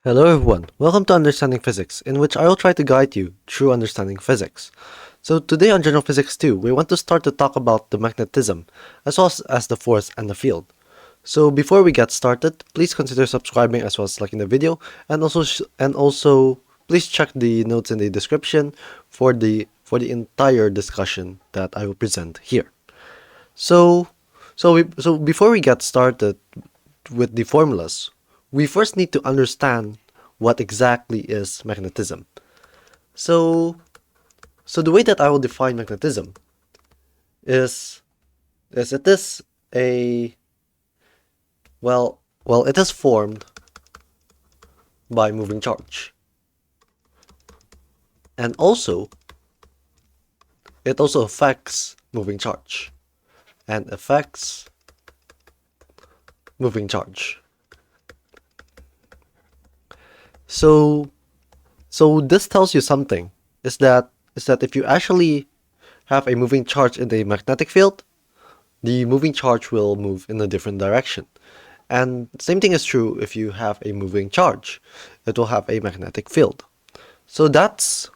Hello everyone, welcome to Understanding Physics, in which I will try to guide you through understanding physics. So today on General Physics 2, we want to start to talk about the magnetism, as well as the force and the field. So before we get started, please consider subscribing as well as liking the video, and also please check the notes in the description for the entire discussion that I will present here. So before we get started with the formulas, we first need to understand what exactly is magnetism. So the way that I will define magnetism is it is a it is formed by moving charge, and also it also affects moving charge and affects moving charge. So this tells you something, is that if you actually have a moving charge in the magnetic field, the moving charge will move in a different direction. And same thing is true if you have a moving charge, it will have a magnetic field. So that's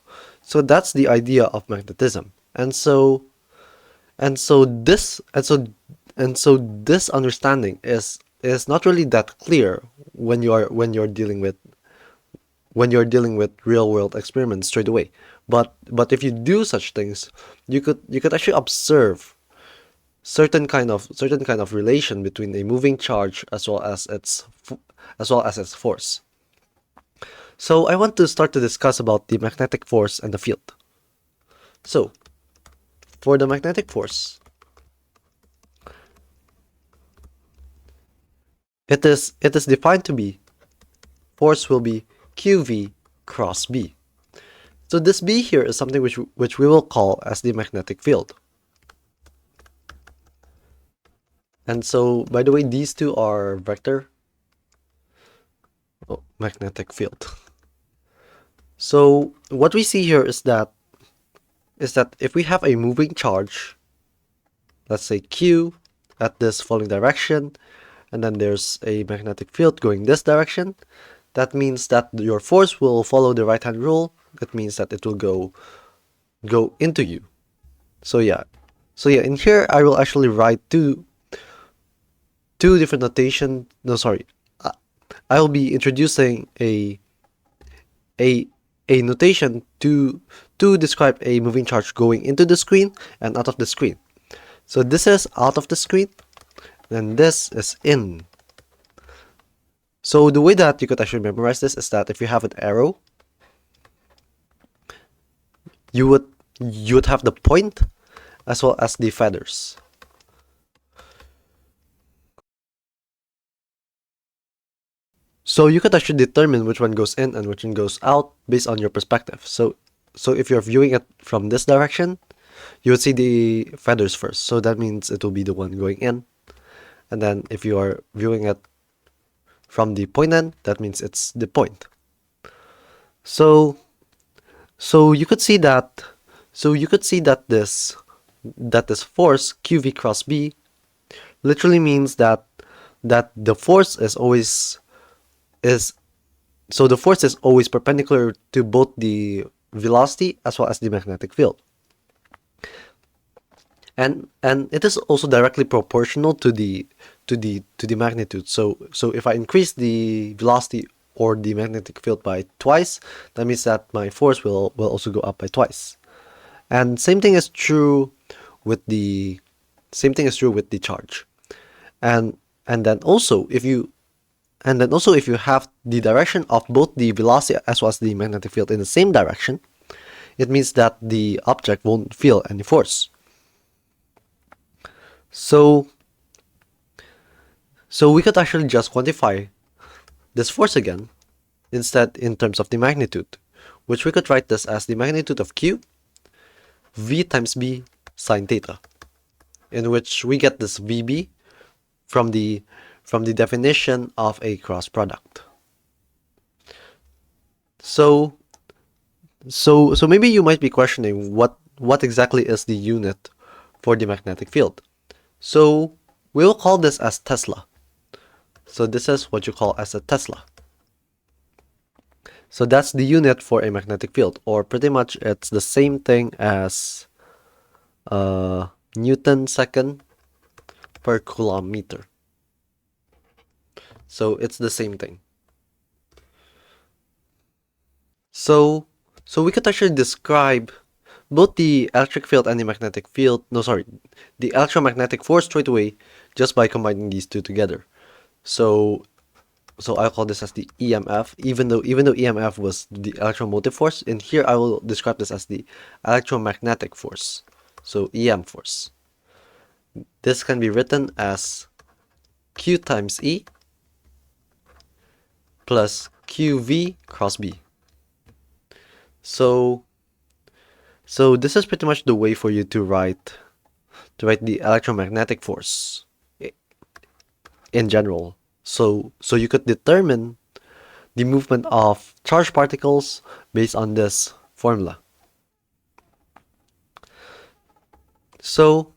the idea of magnetism. And so this understanding is not really that clear when you're dealing with real world experiments straight away. But if you do such things, you could actually observe certain kind of relation between a moving charge as well as its force. So I want to start to discuss about the magnetic force and the field. So for the magnetic force, it is defined to be, force will be QV cross B. So this B here is something which we will call as the magnetic field. And so, by the way, these two are vector magnetic field. So what we see here is that if we have a moving charge, let's say Q at this following direction, and then there's a magnetic field going this direction, that means that your force will follow the right hand rule. That means that it will go into you. So yeah, in here I will actually write two different notation. No, sorry, I will be introducing a notation to describe a moving charge going into the screen and out of the screen. So this is out of the screen, and this is in. So the way that you could actually memorize this is that if you have an arrow, you would have the point as well as the feathers. So you could actually determine which one goes in and which one goes out based on your perspective. So if you're viewing it from this direction, you would see the feathers first. So that means it will be the one going in. And then if you are viewing it from the point end, that means it's the point. So you could see that this force QV cross B literally means that the force is always perpendicular to both the velocity as well as the magnetic field. And it is also directly proportional to the magnitude. So if I increase the velocity or the magnetic field by twice, that means that my force will also go up by twice. And same thing is true with the charge. And then also if you have the direction of both the velocity as well as the magnetic field in the same direction, it means that the object won't feel any force. So we could actually just quantify this force again, instead in terms of the magnitude, which we could write this as the magnitude of Q, V times B sine theta, in which we get this VB from the definition of a cross product. So maybe you might be questioning what exactly is the unit for the magnetic field. So we will call this as Tesla. So this is what you call as a Tesla. So that's the unit for a magnetic field, or pretty much it's the same thing as Newton second per coulomb meter. So it's the same thing. So we could actually describe both the electric field and the magnetic field, the electromagnetic force straight away just by combining these two together. So I'll call this as the EMF, even though EMF was the electromotive force. In here I will describe this as the electromagnetic force. So EM force. This can be written as Q times E plus QV cross B. So this is pretty much the way for you to write the electromagnetic force in general. So you could determine the movement of charged particles based on this formula. So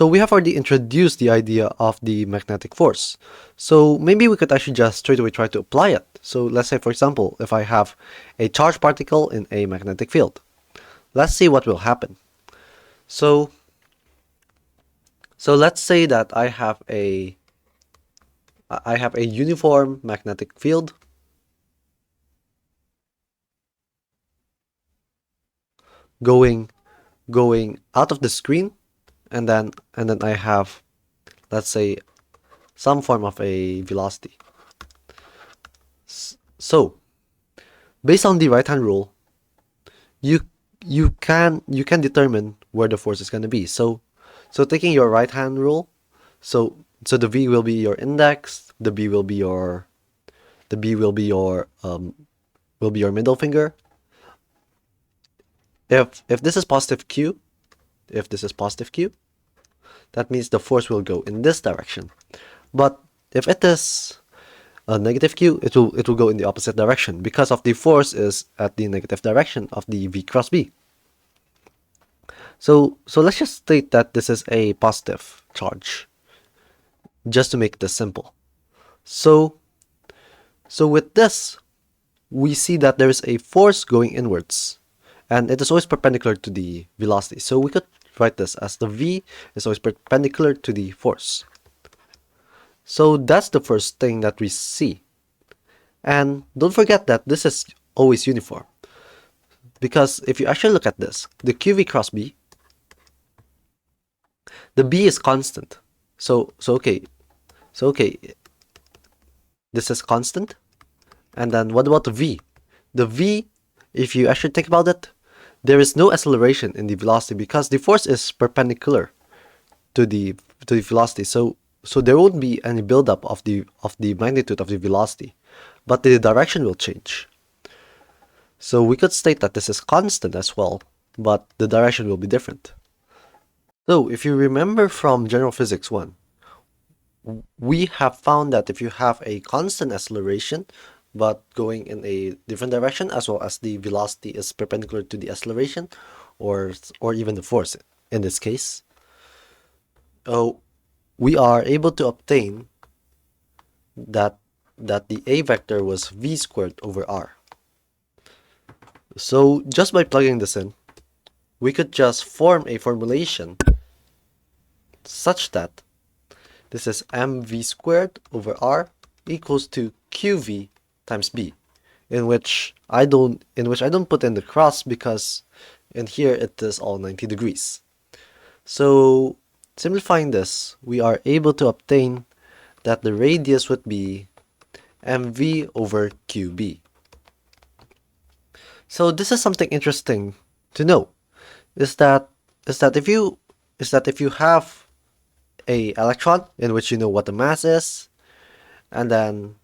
we have already introduced the idea of the magnetic force. So maybe we could actually just straight away try to apply it. So let's say, for example, if I have a charged particle in a magnetic field, let's see what will happen. So let's say that I have a uniform magnetic field going out of the screen, and then I have, let's say, some form of a velocity. So based on the right hand rule, you can determine where the force is going to be. So taking your right hand rule, so the V will be your index, the B will be your middle finger. If this is positive Q, that means the force will go in this direction. But if it is a negative Q, it will go in the opposite direction, because of the force is at the negative direction of the V cross B. So let's just state that this is a positive charge, just to make this simple. So with this, we see that there is a force going inwards, and it is always perpendicular to the velocity. So we could write this as the V is always perpendicular to the force. So that's the first thing that we see. And don't forget that this is always uniform, because if you actually look at this, the QV cross B, the B is constant. So okay, this is constant. And then what about the V? The V, if you actually think about it, there is no acceleration in the velocity because the force is perpendicular to the velocity. So there won't be any buildup of the magnitude of the velocity, but the direction will change. So we could state that this is constant as well, but the direction will be different. So if you remember from General Physics 1, we have found that if you have a constant acceleration but going in a different direction, as well as the velocity is perpendicular to the acceleration or even the force in this case, we are able to obtain that the A vector was V squared over R. So just by plugging this in, we could just form a formulation such that this is mv squared over R equals to qv times B, in which I don't put in the cross because in here it is all 90 degrees. So simplifying this, we are able to obtain that the radius would be mv over qb. So this is something interesting to know, is that if you have a electron in which you know what the mass is, and then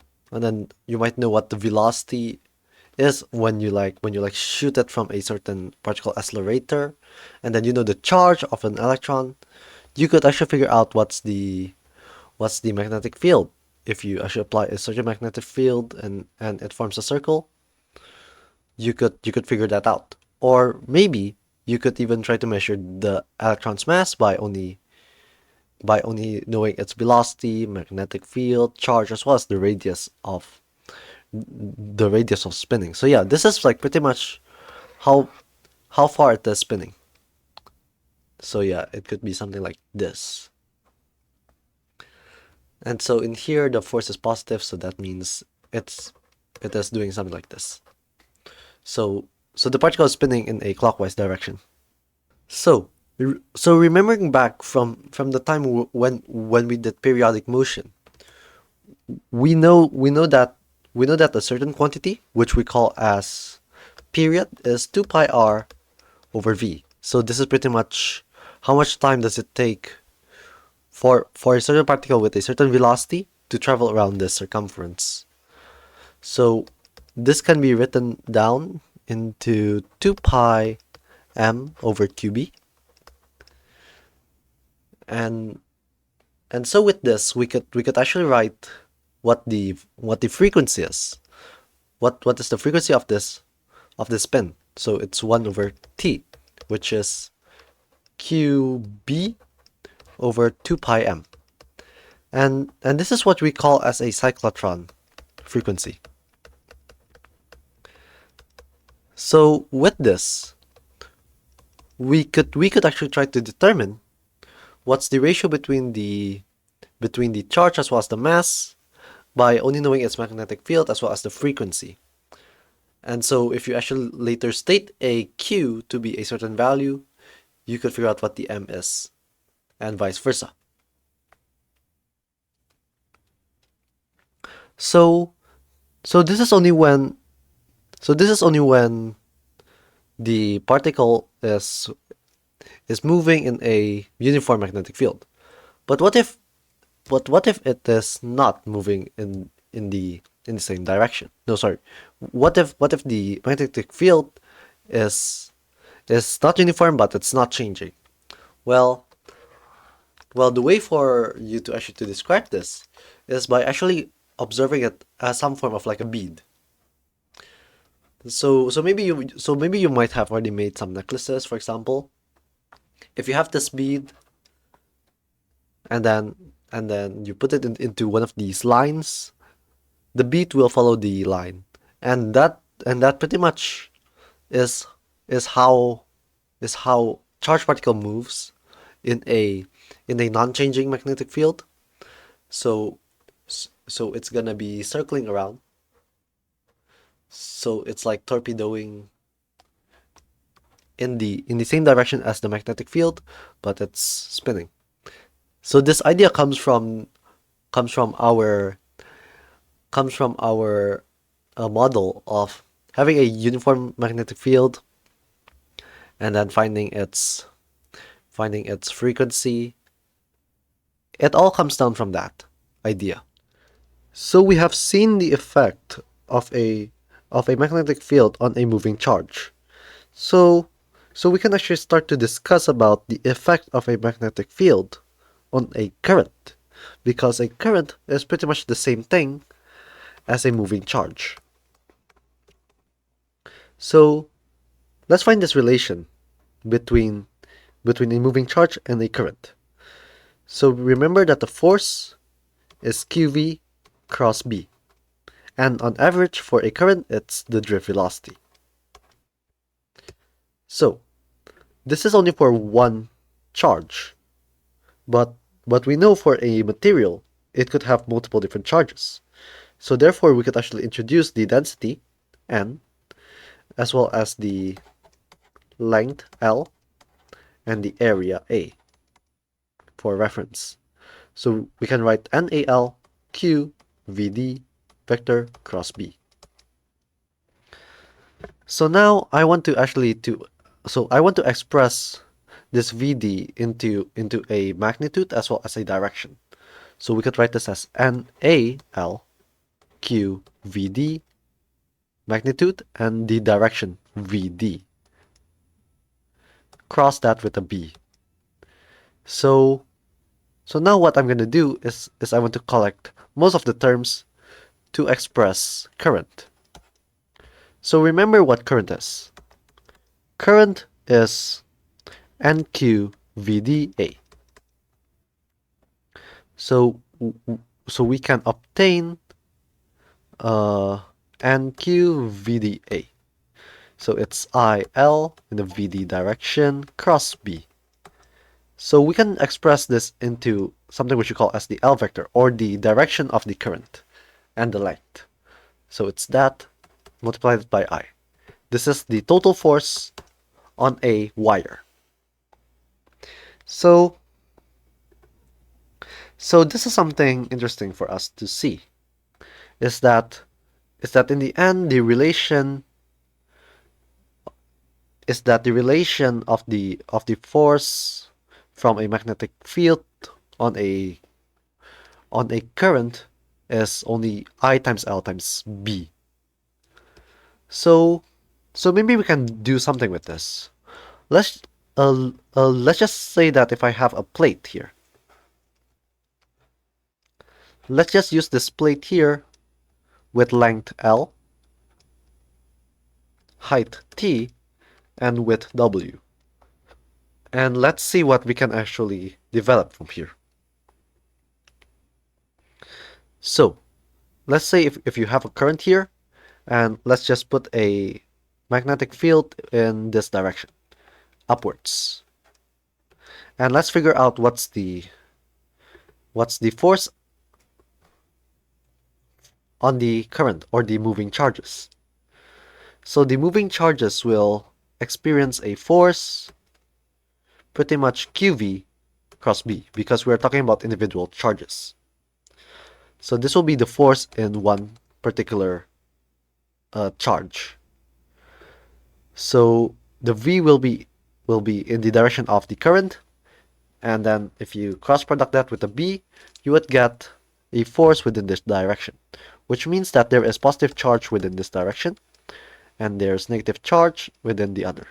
you might know what the velocity is when you shoot it from a certain particle accelerator, and then you know the charge of an electron, you could actually figure out what's the magnetic field. If you actually apply a certain magnetic field and it forms a circle, you could figure that out. Or maybe you could even try to measure the electron's mass by only knowing its velocity, magnetic field, charge, as well as the radius of the radius of spinning. So yeah, this is like pretty much how far it is spinning. So yeah, it could be something like this. And so in here the force is positive, so that means it is doing something like this. So the particle is spinning in a clockwise direction. So remembering back from the time when we did periodic motion, we know that a certain quantity, which we call as period, is 2 pi r over v. So this is pretty much how much time does it take for a certain particle with a certain velocity to travel around this circumference. So this can be written down into 2 pi m over qb. And so with this we could actually write what the frequency is. What is the frequency of this spin? So it's 1 over t, which is qb over 2 pi m. And this is what we call as a cyclotron frequency. So with this, we could actually try to determine what's the ratio between the charge as well as the mass by only knowing its magnetic field as well as the frequency. And so if you actually later state a q to be a certain value, you could figure out what the m is, and vice versa. So this is only when the particle is moving in a uniform magnetic field. But what if it is not moving in the same direction? No, sorry. What if the magnetic field is not uniform, but it's not changing? Well, the way for you to actually describe this is by actually observing it as some form of like a bead. So maybe you might have already made some necklaces, for example. If you have this bead, and then you put it into one of these lines, the bead will follow the line, and that pretty much is how charged particle moves in a non-changing magnetic field. So it's gonna be circling around. So it's like torpedoing in the same direction as the magnetic field, but it's spinning. So this idea comes from our model of having a uniform magnetic field and then finding its frequency. It all comes down from that idea. So we have seen the effect of a magnetic field on a moving charge. So we can actually start to discuss about the effect of a magnetic field on a current, because a current is pretty much the same thing as a moving charge. So let's find this relation between a moving charge and a current. So remember that the force is qv cross b, and on average for a current it's the drift velocity. So this is only for one charge, but we know for a material it could have multiple different charges. So therefore we could actually introduce the density n as well as the length L and the area A for reference. So we can write NaL Q Vd vector cross B. So now I want to express this Vd into a magnitude as well as a direction. So we could write this as NaL Q Vd magnitude and the direction Vd. Cross that with a B. So now what I'm going to do is I want to collect most of the terms to express current. So remember what current is. Current is NQVDA. So we can obtain and Q VDA. So it's IL in the VD direction cross B. So we can express this into something which we call as the L vector, or the direction of the current and the length. So it's that multiplied by I. This is the total force on a wire. So this is something interesting for us to see. Is that in the end the relation of the force from a magnetic field on a current is only I times L times B. So maybe we can do something with this. Let's just say that if I have a plate here, let's just use this plate here with length L, height T, and width W. And let's see what we can actually develop from here. So let's say if you have a current here, and let's just put a magnetic field in this direction, upwards. And let's figure out what's the force on the current or the moving charges. So the moving charges will experience a force pretty much QV cross B, because we're talking about individual charges. So this will be the force in one particular charge. So the V will be in the direction of the current, and then if you cross product that with the B, you would get a force within this direction, which means that there is positive charge within this direction and there's negative charge within the other.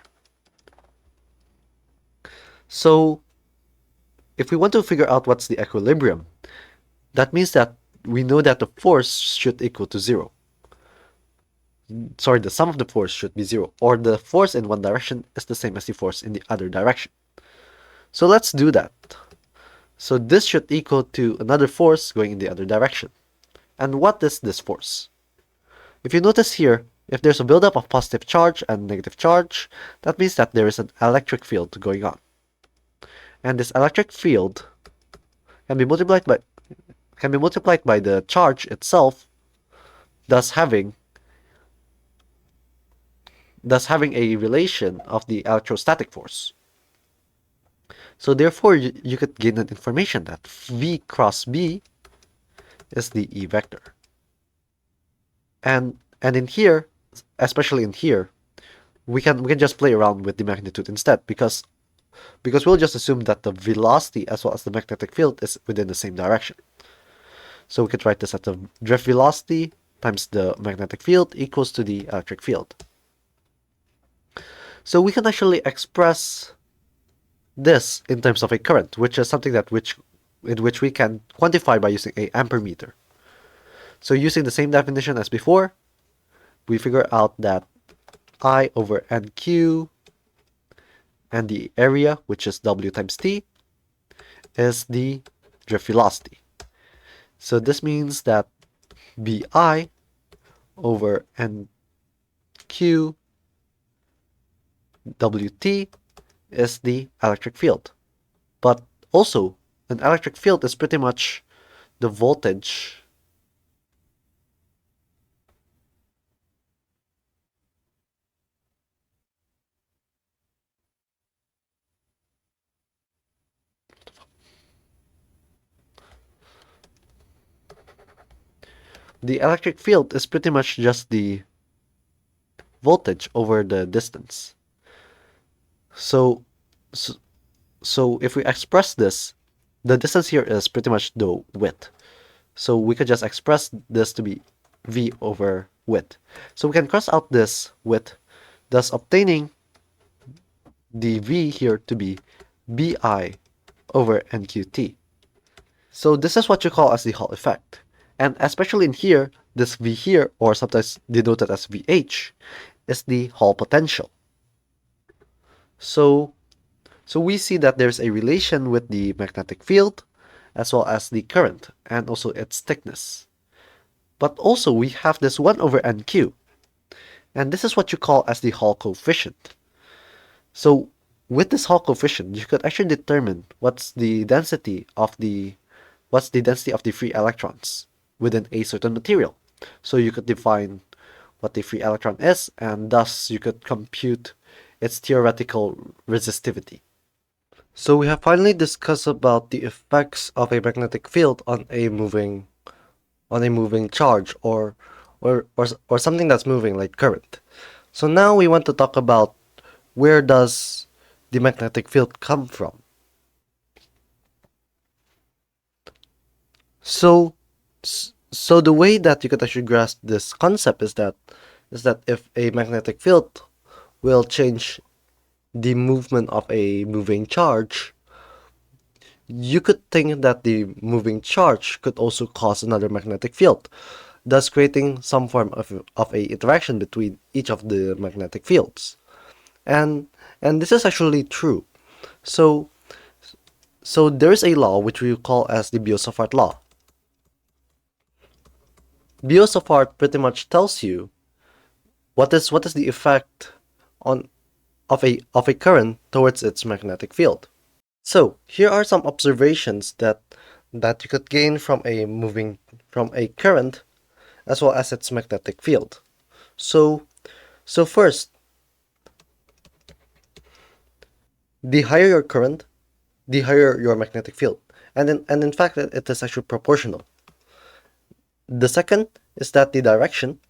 So if we want to figure out what's the equilibrium, that means that we know that the force should equal to 0. Sorry, the sum of the force should be 0, or the force in one direction is the same as the force in the other direction. So let's do that. So this should equal to another force going in the other direction. And what is this force? If you notice here, if there's a buildup of positive charge and negative charge, that means that there is an electric field going on. And this electric field can be multiplied by the charge itself, thus having a relation of the electrostatic force. So therefore, you could gain an information that V cross B is the E vector. And in here, especially in here, we can just play around with the magnitude instead, because we'll just assume that the velocity as well as the magnetic field is within the same direction. So we could write this as the drift velocity times the magnetic field equals to the electric field. So we can actually express this in terms of a current, which is something in which we can quantify by using a ampere meter. So using the same definition as before, we figure out that I over NQ and the area, which is W times T, is the drift velocity. So this means that BI over NQ WT is the electric field. But also, an electric field is pretty much the voltage the electric field is pretty much just the voltage over the distance. So if we express this, the distance here is pretty much the width. So we could just express this to be V over width. So we can cross out this width, thus obtaining the V here to be BI over NQT. So this is what you call as the Hall effect. And especially in here, this V here, or sometimes denoted as VH, is the Hall potential. So we see that there's a relation with the magnetic field as well as the current and also its thickness. But also we have this 1 over nq, and this is what you call as the Hall coefficient. So with this Hall coefficient, you could actually determine what's the density of the free electrons within a certain material. So you could define what the free electron is, and thus you could compute its theoretical resistivity. So we have finally discussed about the effects of a magnetic field on a moving charge or something that's moving like current. So now we want to talk about where does the magnetic field come from. So so the way that you could actually grasp this concept is that if a magnetic field will change the movement of a moving charge, you could think that the moving charge could also cause another magnetic field, thus creating some form of a interaction between each of the magnetic fields. And this is actually true. So there is a law which we call as the Biot-Savart Law. Biot-Savart pretty much tells you what is the effect of a current towards its magnetic field. So here are some observations that you could gain from a current as well as its magnetic field. So first, the higher your current, the higher your magnetic field, and in fact it is actually proportional. The second is that the direction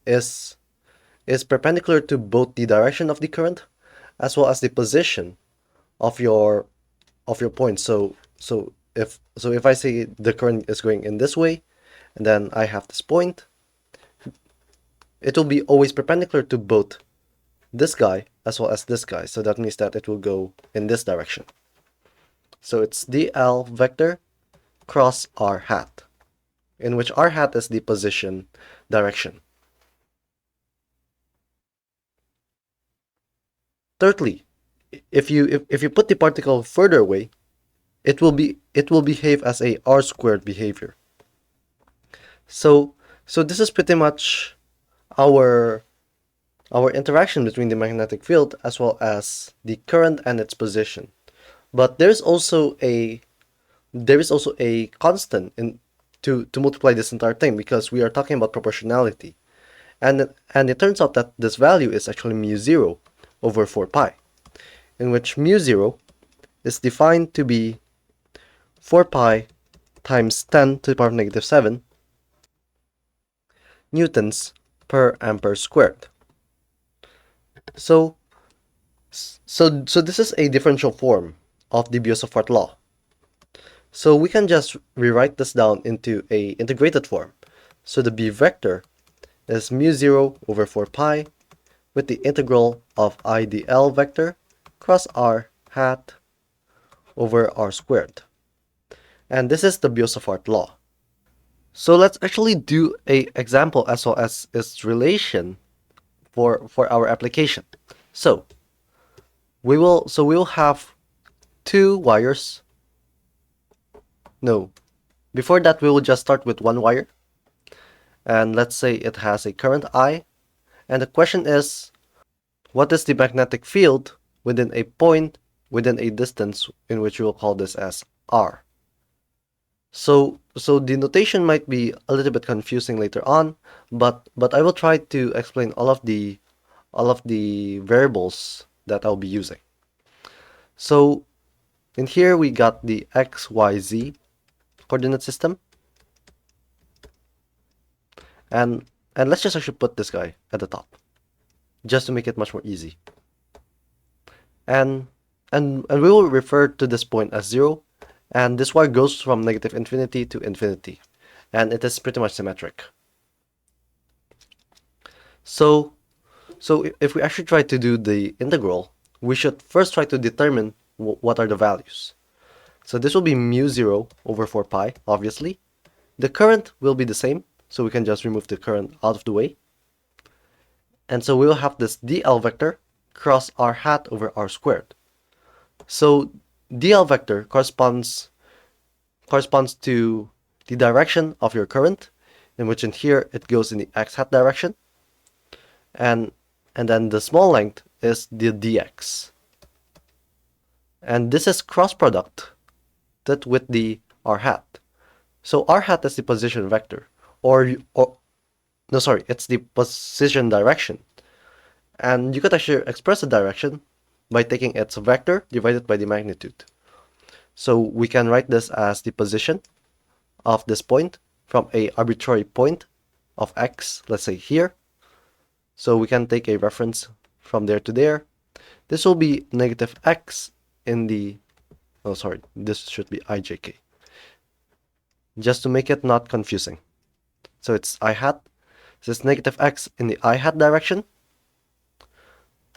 is perpendicular to both the direction of the current as well as the position of your point. So if I say the current is going in this way, and then I have this point, it will be always perpendicular to both this guy as well as this guy. So that means that it will go in this direction. So it's dl vector cross r hat, in which r hat is the position direction. Thirdly, if you put the particle further away, it will behave as a r squared behavior. So this is pretty much our interaction between the magnetic field as well as the current and its position. But there is also a constant to multiply this entire thing, because we are talking about proportionality, and it turns out that this value is actually mu0 over 4 pi, in which mu0 is defined to be 4 pi times 10 to the power of -7 newtons per ampere squared. So this is a differential form of the Biot-Savart law. So we can just rewrite this down into a integrated form. So the B vector is mu0 over 4 pi with the integral of I dl vector cross r hat over r squared. And this is the Biot-Savart law. So let's actually do a example as well as its relation for our application. So we will have two wires. No, before that we will just start with one wire, and let's say it has a current I, and the question is, what is the magnetic field within a point within a distance in which we will call this as r. So the notation might be a little bit confusing later on, but I will try to explain all of the variables that I'll be using. So in here we got the x, y, z coordinate system, and let's just actually put this guy at the top, just to make it much more easy. And we will refer to this point as 0, and this y goes from -infinity to infinity, and it is pretty much symmetric. So if we actually try to do the integral, we should first try to determine what are the values. So this will be mu0 over 4 pi, obviously. The current will be the same, so we can just remove the current out of the way. And so we will have this dl vector cross r hat over r squared. So dl vector corresponds to the direction of your current, in which in here it goes in the x hat direction, and then the small length is the dx. And this is cross product that with the r hat. So r hat is the position vector, no, sorry, it's the position direction. And you could actually express the direction by taking its vector divided by the magnitude. So we can write this as the position of this point from a arbitrary point of x, let's say here. So we can take a reference from there to there. This will be negative x in the, oh sorry, this should be ijk, just to make it not confusing. So it's I hat, so it's negative x in the I hat direction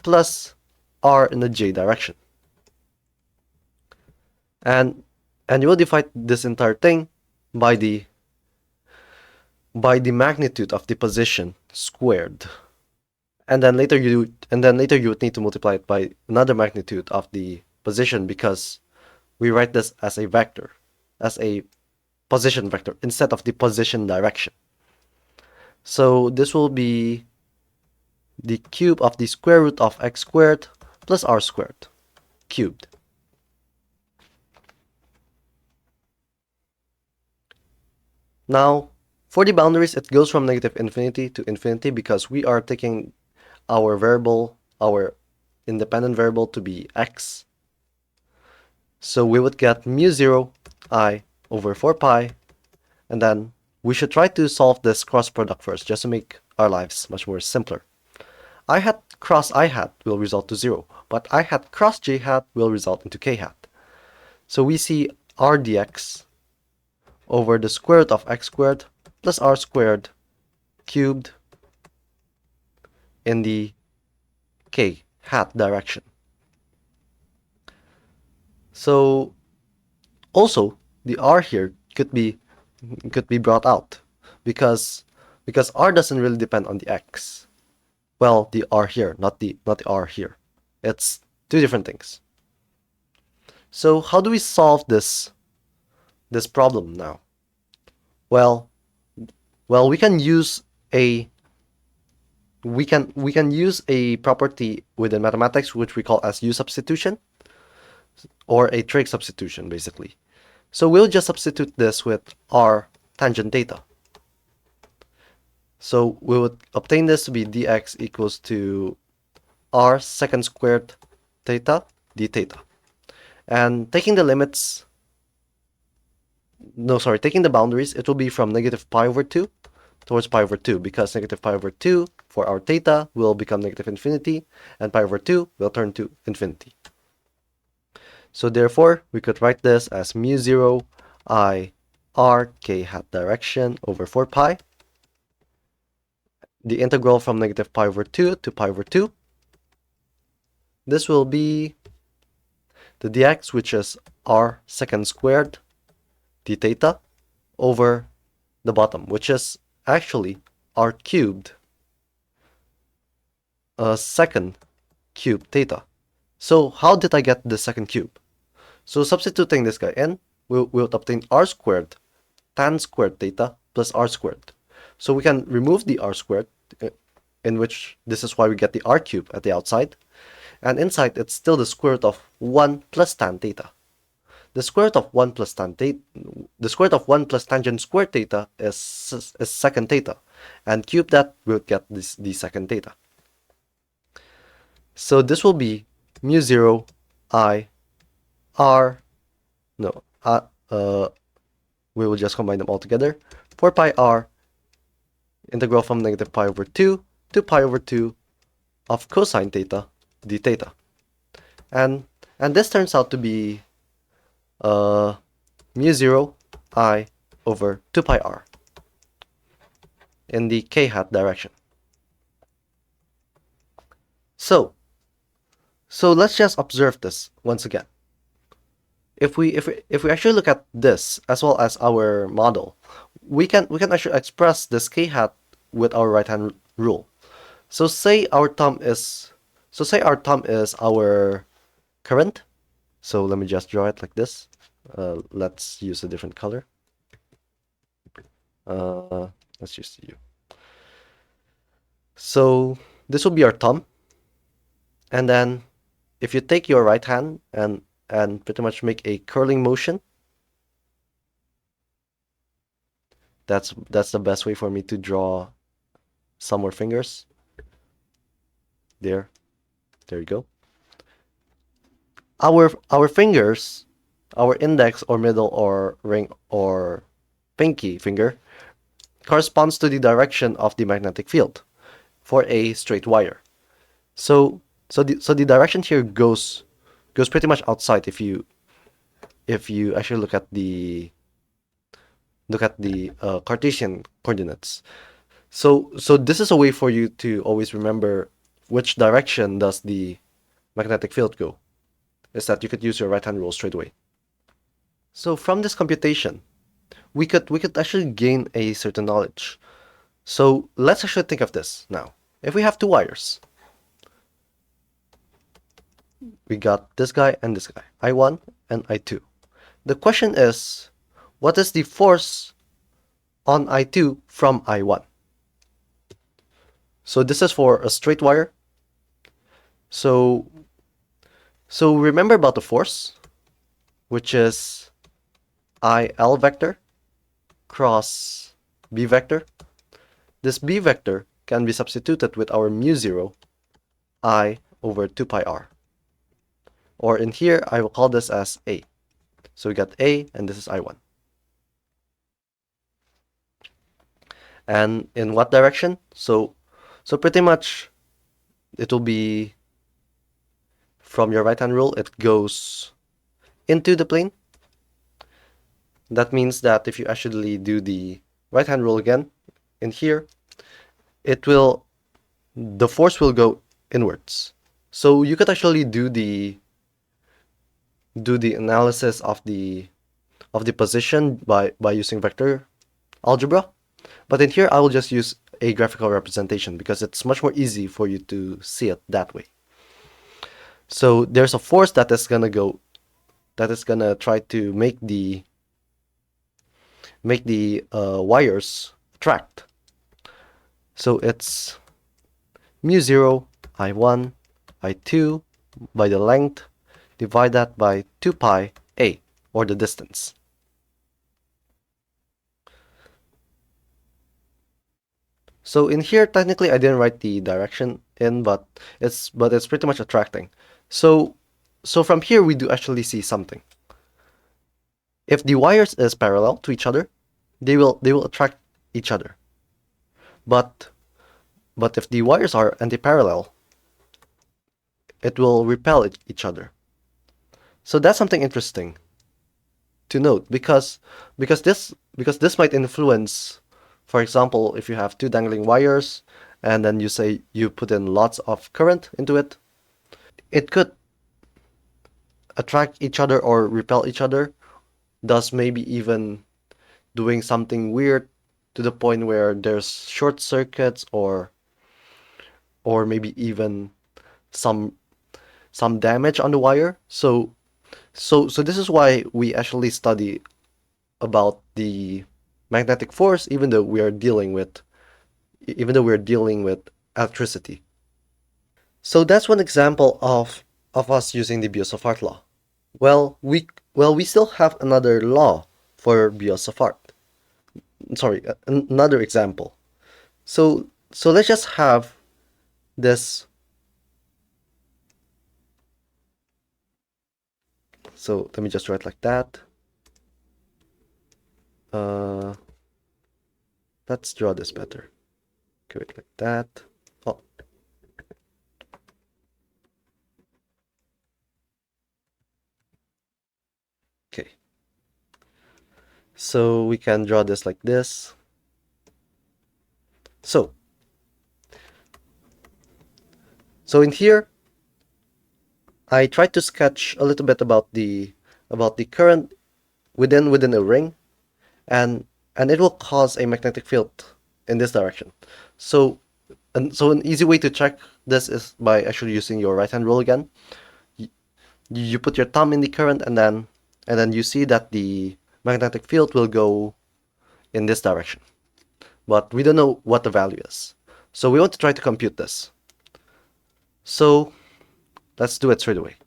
plus r in the j direction. And you will divide this entire thing by the magnitude of the position squared. And then later you would need to multiply it by another magnitude of the position, because we write this as a vector, as a position vector instead of the position direction. So this will be the cube of the square root of x squared plus r squared cubed. Now, for the boundaries, it goes from negative infinity to infinity because we are taking our variable, our independent variable, to be x. So we would get mu 0 I over 4 pi, and then we should try to solve this cross product first, just to make our lives much more simpler. I hat cross I hat will result to 0, but I hat cross j hat will result into k hat. So we see r dx over the square root of x squared plus r squared cubed in the k hat direction. So also the r here could be brought out because r doesn't really depend on the x. Well, the r here, not the r here. It's two different things. So how do we solve this problem now? Well, we can use a property within mathematics which we call as U substitution, or a trig substitution basically. So we'll just substitute this with r tangent theta. So we would obtain this to be dx equals to r second squared theta d theta. And taking the limits, no, sorry, taking the boundaries, it will be from negative pi over 2 towards pi over 2, because negative pi over 2 for our theta will become negative infinity, and pi over 2 will turn to infinity. So therefore, we could write this as mu 0 I r k hat direction over 4 pi. The integral from negative pi over 2 to pi over 2. This will be the dx, which is r second squared d theta, over the bottom, which is actually r cubed second cube theta. So how did I get the second cube? So substituting this guy in, we'll obtain r squared tan squared theta plus r squared. So we can remove the r squared, in which this is why we get the r cube at the outside. And inside, it's still the square root of 1 plus tan theta. The square root of 1 plus tan theta, the square root of 1 plus tangent squared theta is second theta. And cube that, we'll get the second theta. So this will be mu 0 I r, no, we will just combine them all together. 4 pi r integral from negative pi over 2 to pi over 2 of cosine theta d theta. And this turns out to be mu 0 I over 2 pi r in the k hat direction. So let's just observe this once again. If we actually look at this as well as our model, we can actually express this k hat with our right hand rule. So say our thumb is our current. So let me just draw it like this. Let's use a different color. Let's use U. So this will be our thumb. And then if you take your right hand and pretty much make a curling motion, that's the best way for me to draw some more fingers. There you go. Our fingers, our index or middle or ring or pinky finger, corresponds to the direction of the magnetic field for a straight wire. So the direction here goes pretty much outside if you actually look at the Cartesian coordinates. So this is a way for you to always remember which direction does the magnetic field go. Is that you could use your right hand rule straight away. So from this computation, we could actually gain a certain knowledge. So let's actually think of this now. If we have two wires, we got this guy and this guy, I1 and I2. The question is, what is the force on I2 from I1? So this is for a straight wire. So remember about the force, which is IL vector cross B vector. This B vector can be substituted with our mu0 I over 2 pi r. Or in here, I will call this as A. So we got A, and this is I1. And in what direction? So pretty much it will be from your right hand rule, it goes into the plane. That means that if you actually do the right hand rule again in here, the force will go inwards. So you could actually do the analysis of the position by using vector algebra. But in here, I will just use a graphical representation because it's much more easy for you to see it that way. So there's a force that is gonna try to make the wires attract. So it's mu0 I1 I2 by the length, divide that by 2 pi a, or the distance. So in here, technically, I didn't write the direction in, but it's pretty much attracting. So from here, we do actually see something. If the wires is parallel to each other, they will attract each other. But if the wires are anti-parallel, it will repel each other. So that's something interesting to note because this might influence. For example, if you have two dangling wires and then you say you put in lots of current into it, it could attract each other or repel each other, thus maybe even doing something weird to the point where there's short circuits or maybe even some damage on the wire. So this is why we actually study about the magnetic force, even though we're dealing with electricity. So that's one example of us using the Biot law. Well, we still have another law for Biot. Sorry, another example. So let's just have this. So let me just write like that. Let's draw this better. Okay, like that. Oh. Okay. So we can draw this like this. So in here, I tried to sketch a little bit about the current within a ring, and it will cause a magnetic field in this direction. So an easy way to check this is by actually using your right hand rule again. You put your thumb in the current, and then you see that the magnetic field will go in this direction. but we don't know what the value is. So we want to try to compute this. So let's do it straight away.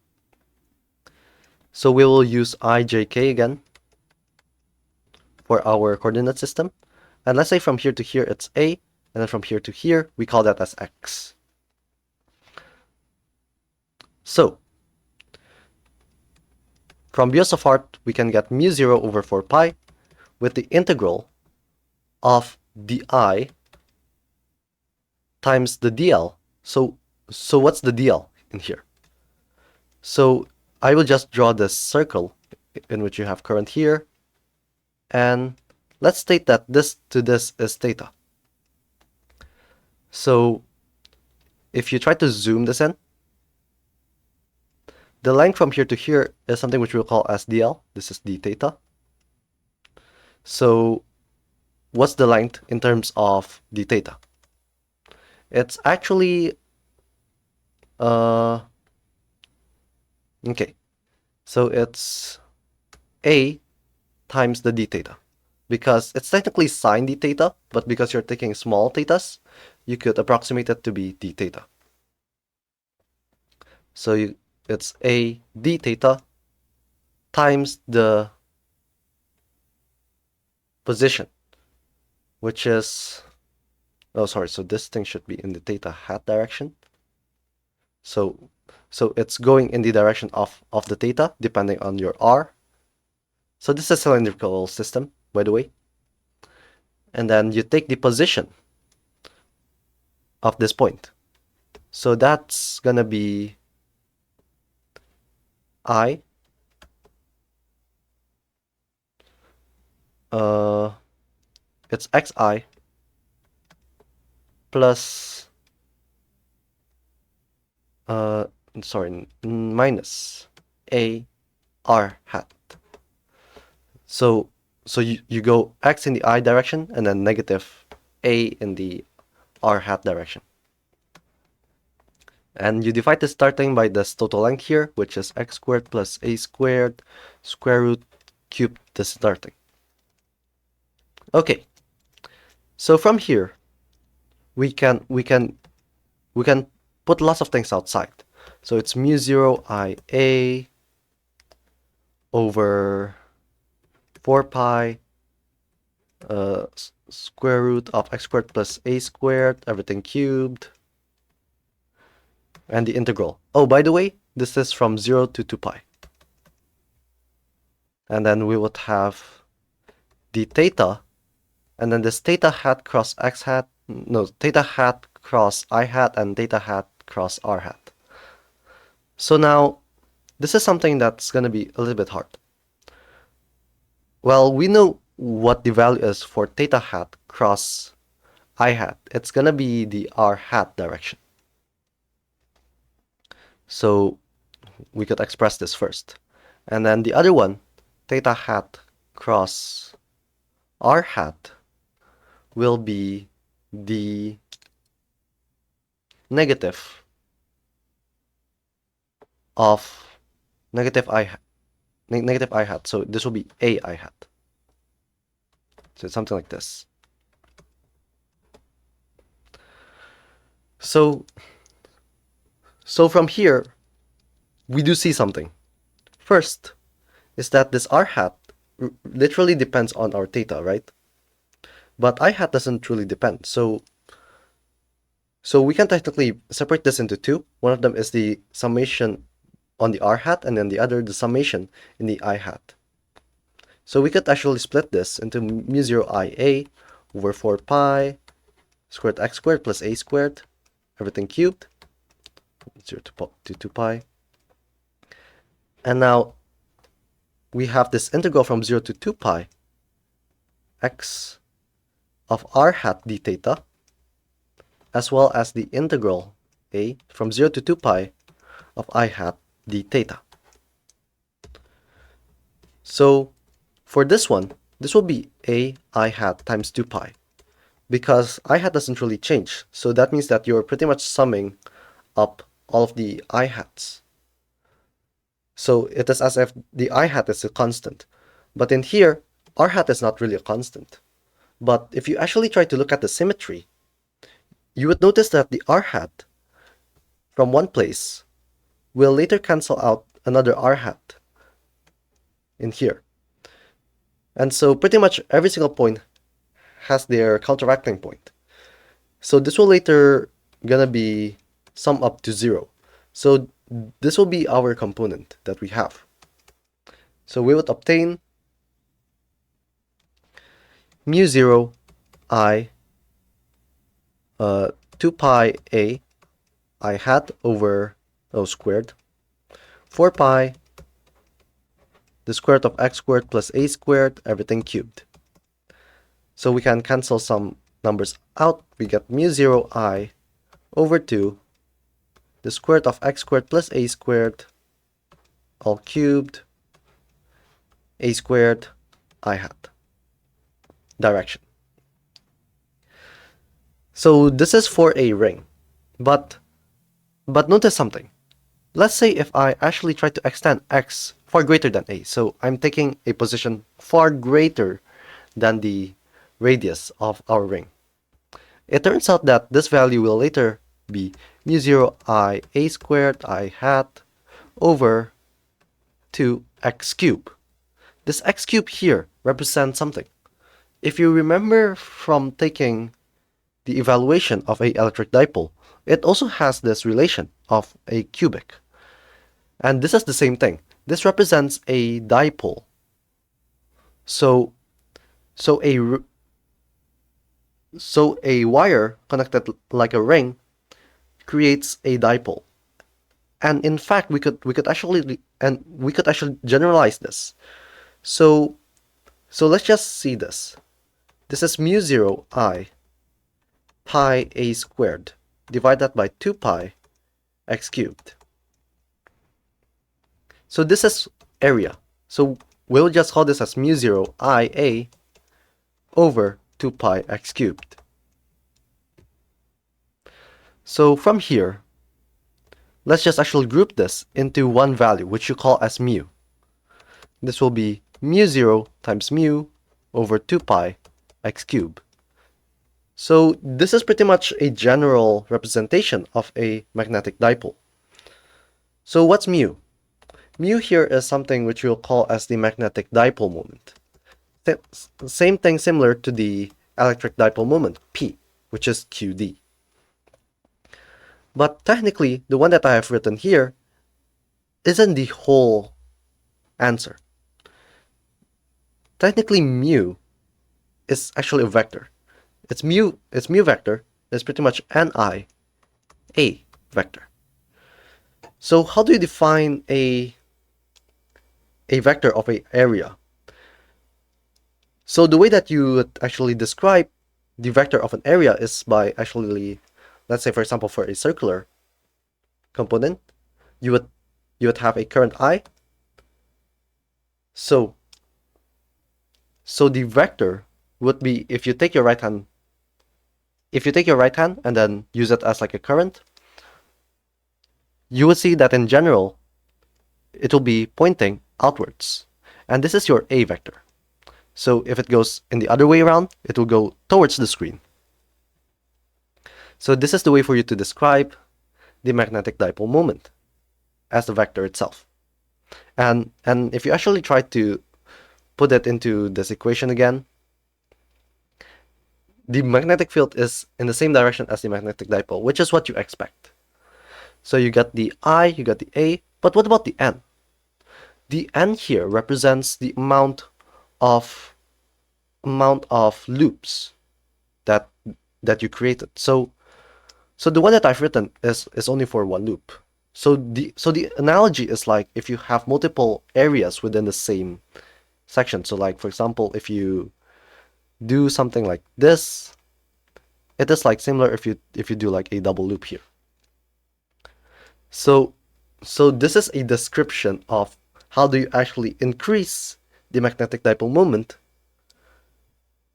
So we will use ijk again for our coordinate system. And let's say from here to here it's a, and then from here to here we call that as x. So from Savart we can get mu0 over 4 pi with the integral of di times the dl. So what's the dl in here? So I will just draw this circle in which you have current here, and let's state that this to this is theta. So if you try to zoom this in, the length from here to here is something which we'll call as dl. This is d theta. So what's the length in terms of d theta? It's actually okay, so it's a times the d theta, because it's technically sine d theta, but because you're taking small thetas, you could approximate it to be d theta. So it's a d theta times the position, which is, oh sorry, so this thing should be in the theta hat direction. So it's going in the direction of the theta depending on your r. So this is a cylindrical system, by the way. And then you take the position of this point. So that's gonna be I it's xi plus minus a r hat. So you go x in the I direction and then negative a in the r hat direction. And you divide the starting by this total length here, which is x squared plus a squared square root cubed the starting. Okay, so from here we can put lots of things outside. So it's mu0 ia over 4 pi square root of x squared plus a squared, everything cubed, and the integral. Oh, by the way, this is from 0 to 2 pi. And then we would have the theta, and then this theta hat cross x hat, no, theta hat cross I hat, and theta hat cross r hat. So now, this is something that's going to be a little bit hard. Well, we know what the value is for theta hat cross I hat. It's going to be the r hat direction. So we could express this first. And then the other one, theta hat cross r hat, will be the negative of negative I hat. So this will be a I hat. So it's something like this. So from here, we do see something. First is that this r hat literally depends on our theta, right? But I hat doesn't really depend. So we can technically separate this into two. One of them is the summation on the r hat, and then the other, the summation in the I hat. So we could actually split this into mu0 ia over 4 pi squared x squared plus a squared, everything cubed, 0 to 2 pi. And now we have this integral from 0 to 2 pi x of r hat d theta, as well as the integral a from 0 to 2 pi of I hat d theta. So for this one, this will be a I hat times 2 pi, because I hat doesn't really change. So that means that you're pretty much summing up all of the I hats. So it is as if the I hat is a constant. But in here, r hat is not really a constant. But if you actually try to look at the symmetry, you would notice that the r hat from one place will later cancel out another r hat in here. And so pretty much every single point has their counteracting point. So this will later gonna be sum up to 0. So this will be our component that we have. So we would obtain mu 0 I 2 pi a I hat over O squared 4 pi the square root of x squared plus a squared, everything cubed. So we can cancel some numbers out. We get mu 0 I over 2 the square root of x squared plus a squared all cubed a squared I hat. Direction. So this is for a ring. But notice something. Let's say if I actually try to extend x far greater than a. So I'm taking a position far greater than the radius of our ring. It turns out that this value will later be mu 0 I a squared I hat over 2x cubed. This x cubed here represents something. If you remember from taking the evaluation of an electric dipole, it also has this relation of a cubic. And this is the same thing. This represents a dipole. So a wire connected like a ring creates a dipole. And in fact, we could actually generalize this. So let's just see this. This is mu 0 I pi a squared divided by 2 pi x cubed. So this is area. So we'll just call this as mu 0 I a over 2 pi x cubed. So from here, let's just actually group this into one value, which you call as mu. This will be mu 0 times mu over 2 pi x cubed. So this is pretty much a general representation of a magnetic dipole. So what's mu? Mu here is something which we'll call as the magnetic dipole moment. Same thing similar to the electric dipole moment, P, which is QD. But technically, the one that I have written here isn't the whole answer. Technically, mu is actually a vector. Its mu vector is pretty much ni a vector. So how do you define a vector of an area? So the way that you would actually describe the vector of an area is by actually, let's say for example for a circular component, you would have a current I. So the vector would be, if you take your right hand and then use it as like a current, you would see that in general it will be pointing outwards, and this is your A vector. So if it goes in the other way around, it will go towards the screen. So this is the way for you to describe the magnetic dipole moment as the vector itself. And if you actually try to put it into this equation again, the magnetic field is in the same direction as the magnetic dipole, which is what you expect. So you got the I, you got the A, but what about the N? The N here represents the amount of loops that you created. So the one that I've written is only for one loop. So the analogy is like if you have multiple areas within the same section. So like for example, if you do something like this, it is like similar if you do like a double loop here. So this is a description of how do you actually increase the magnetic dipole moment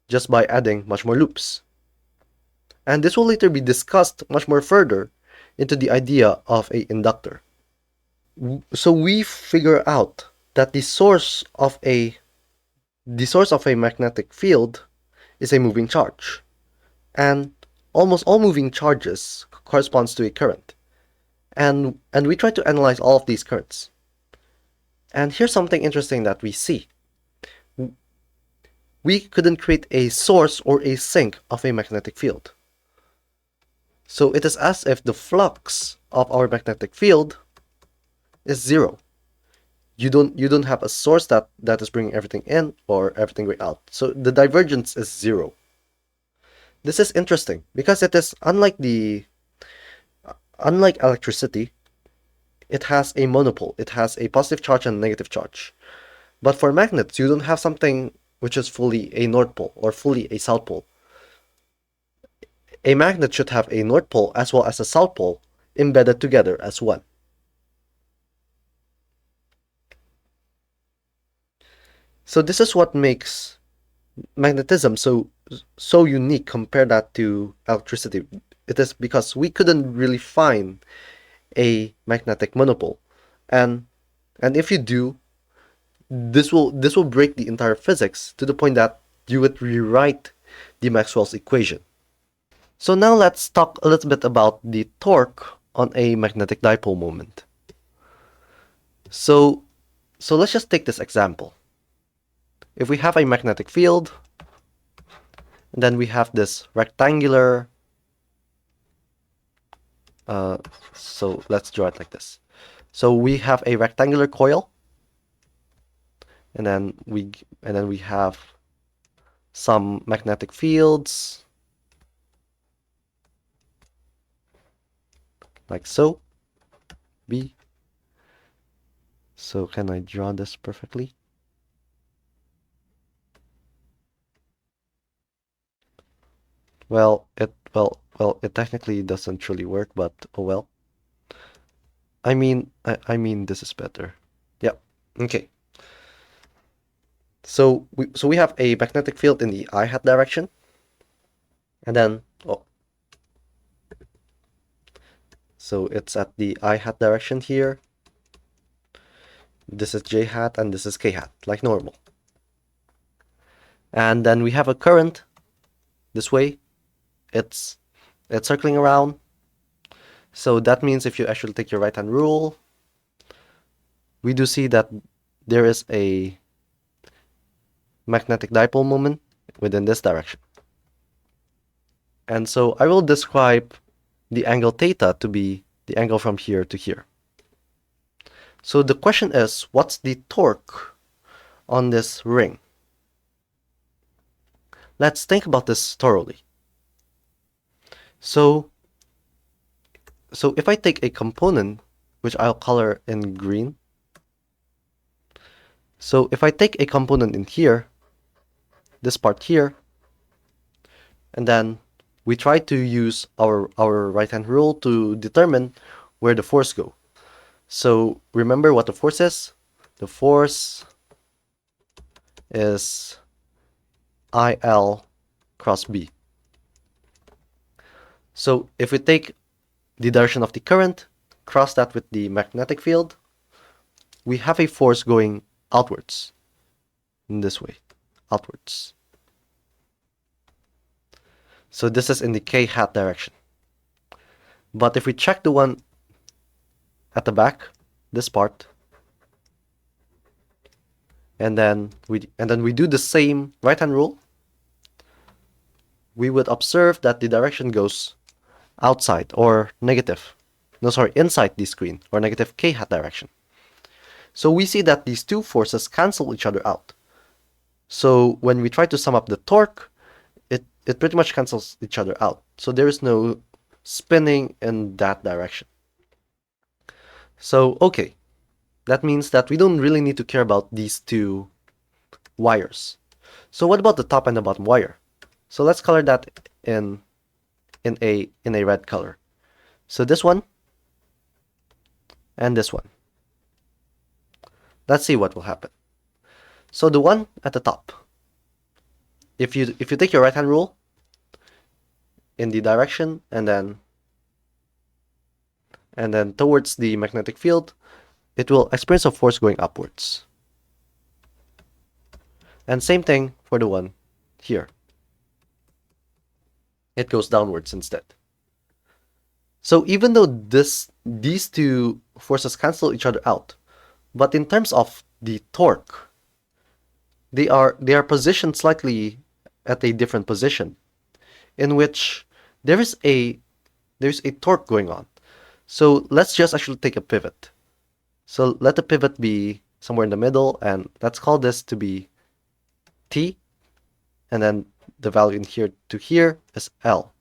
just by adding much more loops. And this will later be discussed much more further into the idea of an inductor. So we figure out that the source of a magnetic field is a moving charge. And almost all moving charges corresponds to a current. And we try to analyze all of these currents. And here's something interesting that we see. We couldn't create a source or a sink of a magnetic field. So it is as if the flux of our magnetic field is zero. You don't have a source that is bringing everything in or everything going out. So the divergence is zero. This is interesting because it is unlike electricity. It has a monopole. It has a positive charge and a negative charge. But for magnets, you don't have something which is fully a north pole or fully a south pole. A magnet should have a north pole as well as a south pole embedded together as one. So this is what makes magnetism so unique compared that to electricity. It is because we couldn't really find a magnetic monopole, and if you do, this will break the entire physics to the point that you would rewrite the Maxwell's equation. So now let's talk a little bit about the torque on a magnetic dipole moment. So let's just take this example. If we have a magnetic field, and then we have this rectangular, so let's draw it like this. So we have a rectangular coil, and then we have some magnetic fields, like so. B. So can I draw this perfectly? Well, it technically doesn't truly work, but oh well. I mean this is better. Yep. Okay. So we have a magnetic field in the I-hat direction, and then so it's at the I-hat direction here. This is J-hat and this is K-hat, like normal. And then we have a current this way. It's circling around. So that means if you actually take your right-hand rule, we do see that there is a magnetic dipole moment within this direction. And so I will describe the angle theta to be the angle from here to here. So the question is, what's the torque on this ring? Let's think about this thoroughly. So if I take a component, which I'll color in green. So if I take a component in here, this part here, and then we try to use our right-hand rule to determine where the force go. So remember what the force is? The force is IL cross B. So if we take the direction of the current, cross that with the magnetic field, we have a force going outwards, in this way, outwards. So this is in the K-hat direction. But if we check the one at the back, this part, and then we do the same right-hand rule, we would observe that the direction goes outside or negative. No, sorry, inside the screen or negative K-hat direction. So we see that these two forces cancel each other out. So when we try to sum up the torque, it pretty much cancels each other out. So there is no spinning in that direction. So, okay, that means that we don't really need to care about these two wires. So what about the top and the bottom wire? So let's color that in a red color. So this one and this one. Let's see what will happen. So the one at the top, if you take your right-hand rule in the direction and then towards the magnetic field, it will experience a force going upwards. And same thing for the one here. it goes downwards instead. So even though these two forces cancel each other out, but in terms of the torque, they are positioned slightly at a different position, in which there's a torque going on. So let's just actually take a pivot. So let the pivot be somewhere in the middle, and let's call this to be T, and then the value in here to here is L.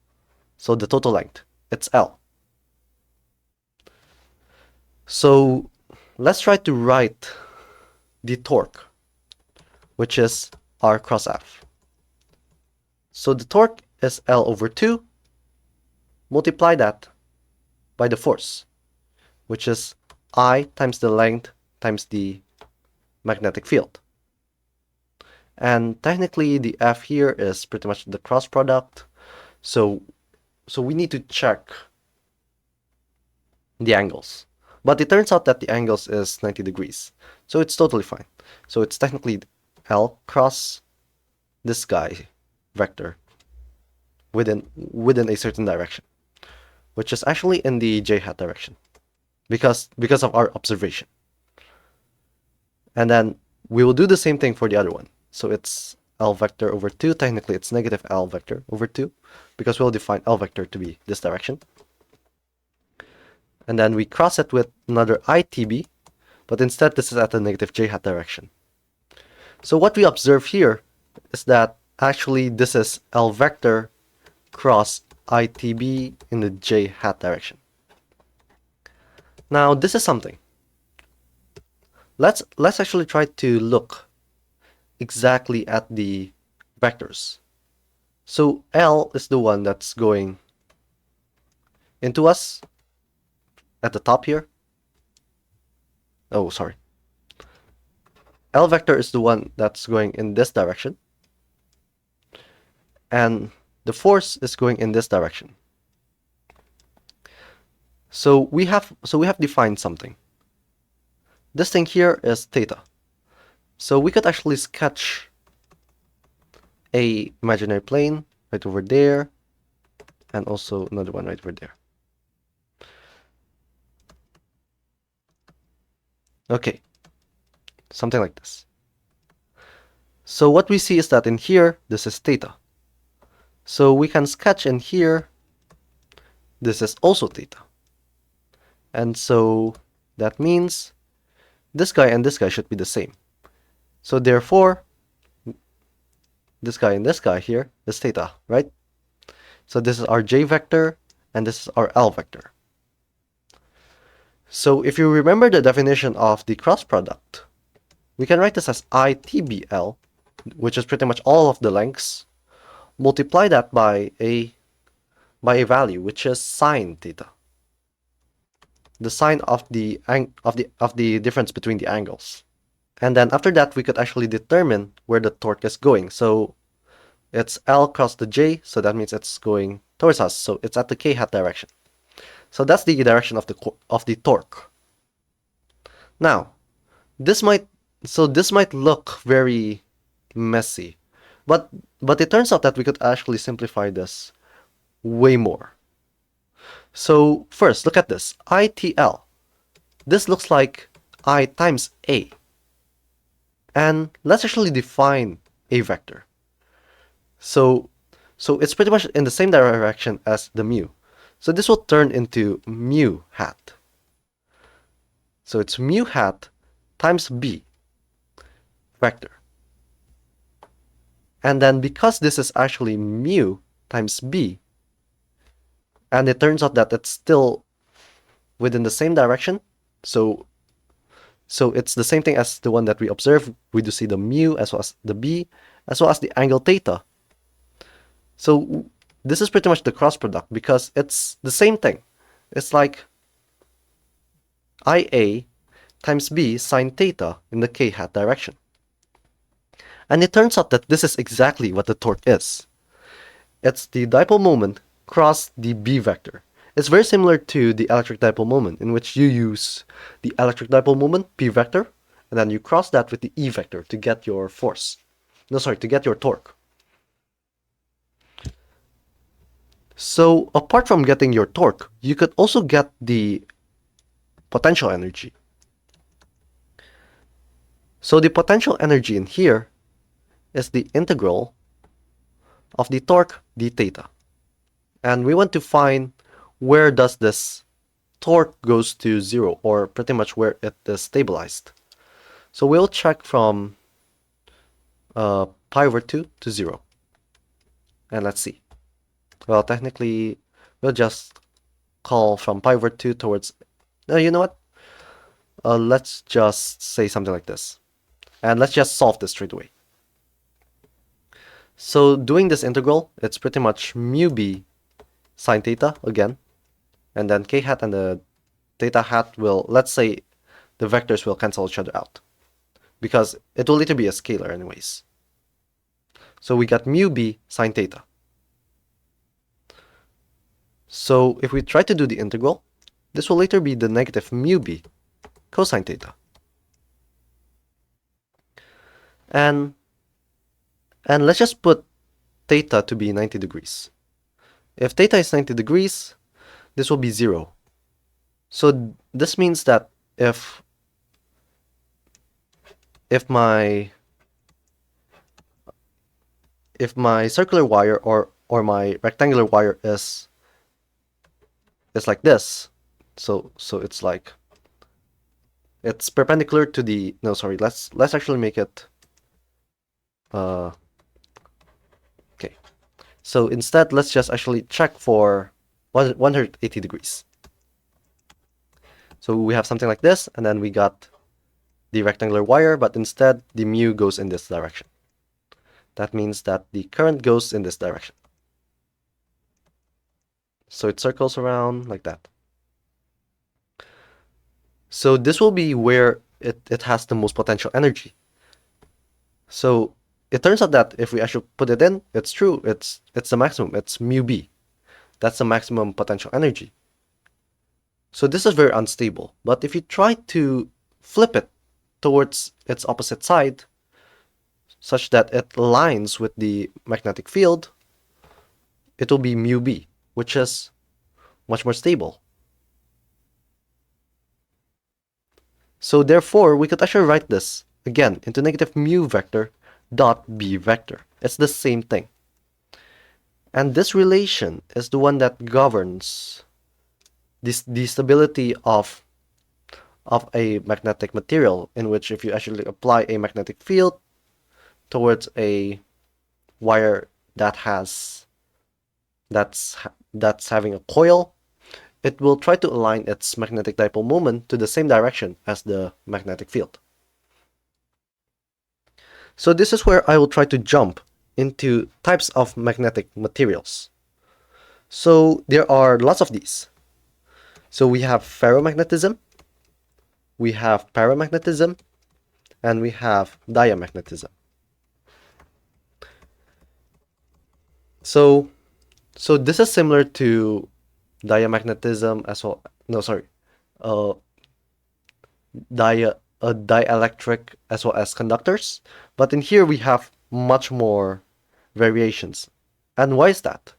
So the total length, it's L. So let's try to write the torque, which is R cross F. So the torque is L over 2. Multiply that by the force, which is I times the length times the magnetic field. And technically the F here is pretty much the cross product. So we need to check the angles. But it turns out that the angles is 90 degrees. So it's totally fine. So it's technically L cross this guy vector within a certain direction, which is actually in the j hat direction because of our observation. And then we will do the same thing for the other one. So it's L vector over 2. Technically it's negative L vector over 2 because we'll define L vector to be this direction. And then we cross it with another ITB, but instead this is at the negative j hat direction. So what we observe here is that actually this is L vector cross ITB in the j hat direction. Now this is something. Let's actually try to look exactly at the vectors. So L is the one that's going into us at the top here. Oh, sorry. L vector is the one that's going in this direction. And the force is going in this direction. So we have defined something. This thing here is theta. So we could actually sketch a imaginary plane right over there, and also another one right over there. Okay, something like this. So what we see is that in here, this is theta. So we can sketch in here, this is also theta. And so that means this guy and this guy should be the same. So therefore, this guy and this guy here is theta, right? So this is our j vector, and this is our L vector. So if you remember the definition of the cross product, we can write this as ITBL, which is pretty much all of the lengths. Multiply that by a value, which is sine theta, the sine of the difference between the angles. And then after that, we could actually determine where the torque is going. So it's L cross the j, so that means it's going towards us. So it's at the k hat direction. So that's the direction of the torque. Now, this might look very messy, but it turns out that we could actually simplify this way more. So first, look at this. ITL. This looks like I times A. And let's actually define a vector. So it's pretty much in the same direction as the mu. So this will turn into mu hat. So it's mu hat times B vector. And then because this is actually mu times B, and it turns out that it's still within the same direction, so it's the same thing as the one that we observed. We do see the mu as well as the B, as well as the angle theta. So this is pretty much the cross product because it's the same thing. It's like IA times B sine theta in the k hat direction. And it turns out that this is exactly what the torque is. It's the dipole moment cross the B vector. It's very similar to the electric dipole moment, in which you use the electric dipole moment, P vector, and then you cross that with the E vector to get your force. No, sorry, to get your torque. So apart from getting your torque, you could also get the potential energy. So the potential energy in here is the integral of the torque d theta. And we want to find where does this torque goes to zero, or pretty much where it is stabilized. So we'll check from pi over 2 to 0. And let's see. Well, technically, we'll just call from pi over 2 towards... you know what? Let's just say something like this. And let's just solve this straight away. So doing this integral, it's pretty much mu b sine theta again. And then k hat and the theta hat will, let's say, the vectors will cancel each other out, because it will later be a scalar anyways. So we got mu b sine theta. So if we try to do the integral, this will later be the negative mu b cosine theta. And let's just put theta to be 90 degrees. If theta is 90 degrees, this will be 0. So this means that if my circular wire or my rectangular wire is like this, so it's like it's perpendicular to the, no, sorry, let's actually make it okay. So instead, let's just actually check for 180 degrees. So we have something like this, and then we got the rectangular wire, but instead the mu goes in this direction. That means that the current goes in this direction. So it circles around like that. So this will be where it has the most potential energy. So it turns out that if we actually put it in, it's true, it's the maximum, it's mu b. That's the maximum potential energy. So this is very unstable, but if you try to flip it towards its opposite side, such that it aligns with the magnetic field, it will be mu b, which is much more stable. So therefore, we could actually write this again into negative mu vector dot b vector. It's the same thing. And this relation is the one that governs the stability of a magnetic material, in which if you actually apply a magnetic field towards a wire that's having a coil, it will try to align its magnetic dipole moment to the same direction as the magnetic field. So this is where I will try to jump into types of magnetic materials. So there are lots of these. So we have ferromagnetism, we have paramagnetism, and we have diamagnetism. So this is similar to diamagnetism as well. No, sorry. Dielectric as well as conductors. But in here we have much more variations. And why is that?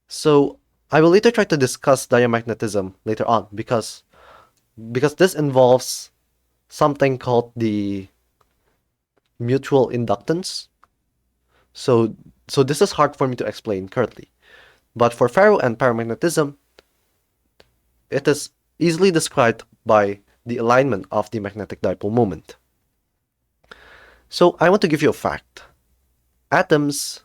So I will later try to discuss diamagnetism later on, because this involves something called the mutual inductance. So this is hard for me to explain currently. But for ferro and paramagnetism, it is easily described by the alignment of the magnetic dipole moment. So I want to give you a fact. Atoms,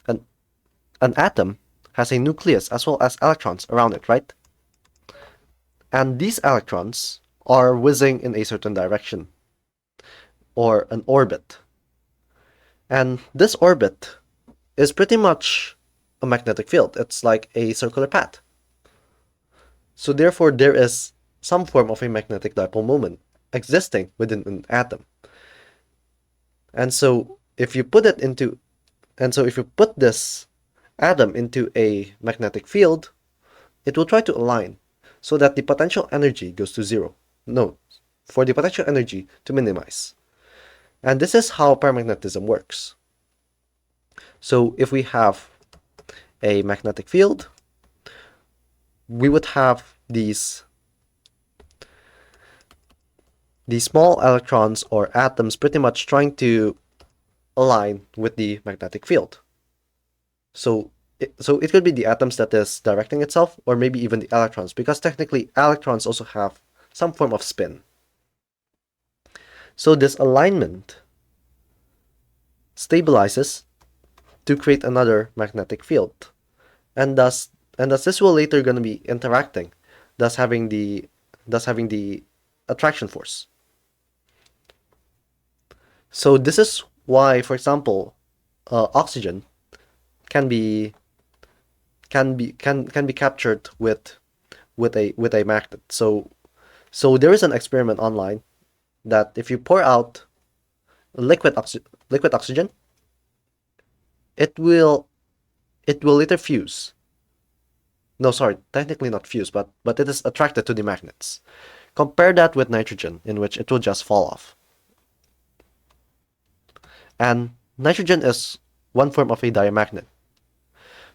an atom has a nucleus as well as electrons around it, right? And these electrons are whizzing in a certain direction, or an orbit. And this orbit is pretty much a magnetic field. It's like a circular path. So therefore, there is some form of a magnetic dipole moment existing within an atom. And so if you put this atom into a magnetic field, it will try to align so that the potential energy goes to zero. No, for the potential energy to minimize. And this is how paramagnetism works. So if we have a magnetic field, we would have these small electrons or atoms pretty much trying to align with the magnetic field. So it could be the atoms that is directing itself, or maybe even the electrons, because technically electrons also have some form of spin. So this alignment stabilizes to create another magnetic field, and thus this will later going to be interacting, thus having the attraction force. So this is why, for example, oxygen can be captured with a magnet. So there is an experiment online that if you pour out liquid oxygen, it will later fuse. No, sorry, technically not fuse, but it is attracted to the magnets. Compare that with nitrogen, in which it will just fall off. And nitrogen is one form of a diamagnet.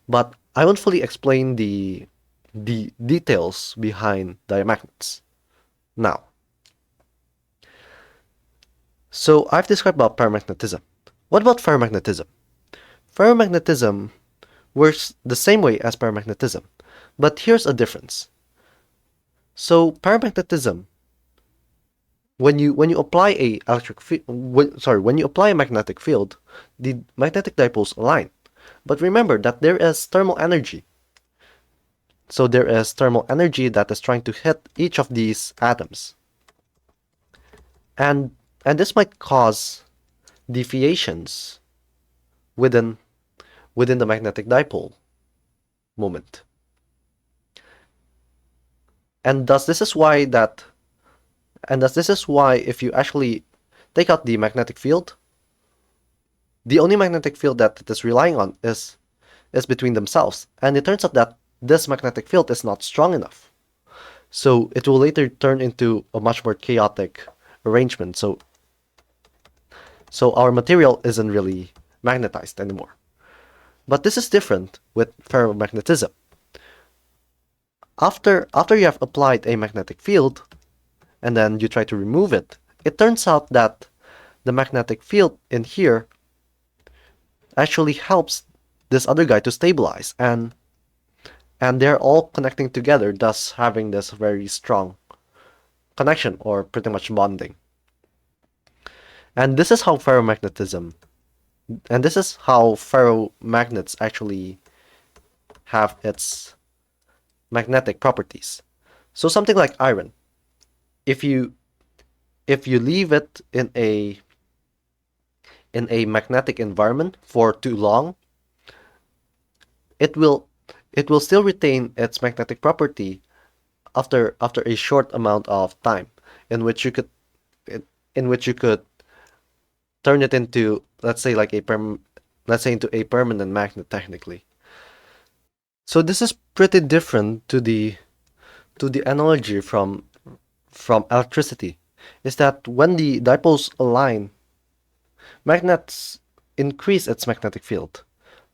But I won't fully explain the details behind diamagnets now. So I've described about paramagnetism. What about ferromagnetism? Ferromagnetism works the same way as paramagnetism, but here's a difference. So paramagnetism, when you apply a when you apply a magnetic field, the magnetic dipoles align. But remember that there is thermal energy. So there is thermal energy that is trying to hit each of these atoms. And this might cause deviations within the magnetic dipole moment. And thus this is why if you actually take out the magnetic field, the only magnetic field that it is relying on is between themselves. And it turns out that this magnetic field is not strong enough. So it will later turn into a much more chaotic arrangement. So our material isn't really magnetized anymore. But this is different with ferromagnetism. After you have applied a magnetic field, and then you try to remove it, it turns out that the magnetic field in here actually helps this other guy to stabilize, and they're all connecting together, thus having this very strong connection, or pretty much bonding. And this is how ferromagnets actually have its magnetic properties. So something like iron, if you leave it in a magnetic environment for too long, it will still retain its magnetic property after a short amount of time, in which you could turn it into, let's say, like into a permanent magnet technically. So this is pretty different to the analogy from electricity, is that when the dipoles align, magnets increase its magnetic field,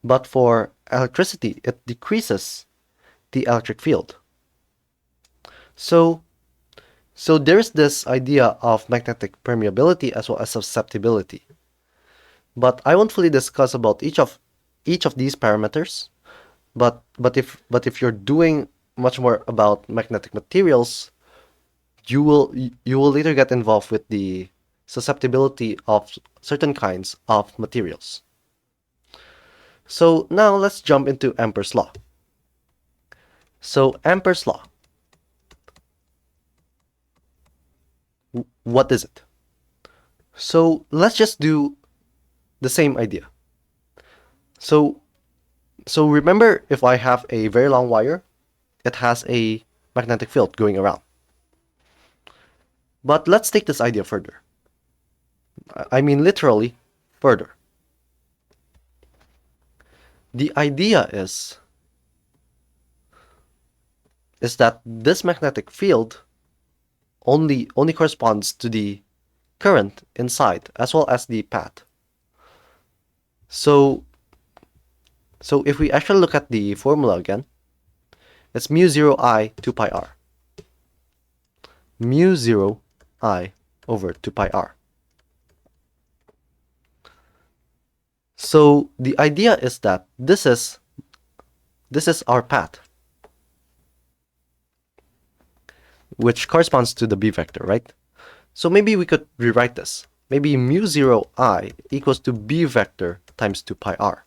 but for electricity it decreases the electric field. So there's this idea of magnetic permeability as well as susceptibility. But I won't fully discuss about each of these parameters. But if you're doing much more about magnetic materials, you will later get involved with the susceptibility of certain kinds of materials. So now let's jump into Ampere's law. So Ampere's law, what is it? So let's just do the same idea. So remember, if I have a very long wire, it has a magnetic field going around. But let's take this idea further. I mean literally further. The idea is that this magnetic field only corresponds to the current inside as well as the path. So So if we actually look at the formula again, it's mu 0 I 2 pi r. Mu 0 I over 2 pi r. So the idea is that this is our path, which corresponds to the b vector, right? So maybe we could rewrite this. Maybe mu 0 I equals to b vector times 2 pi r.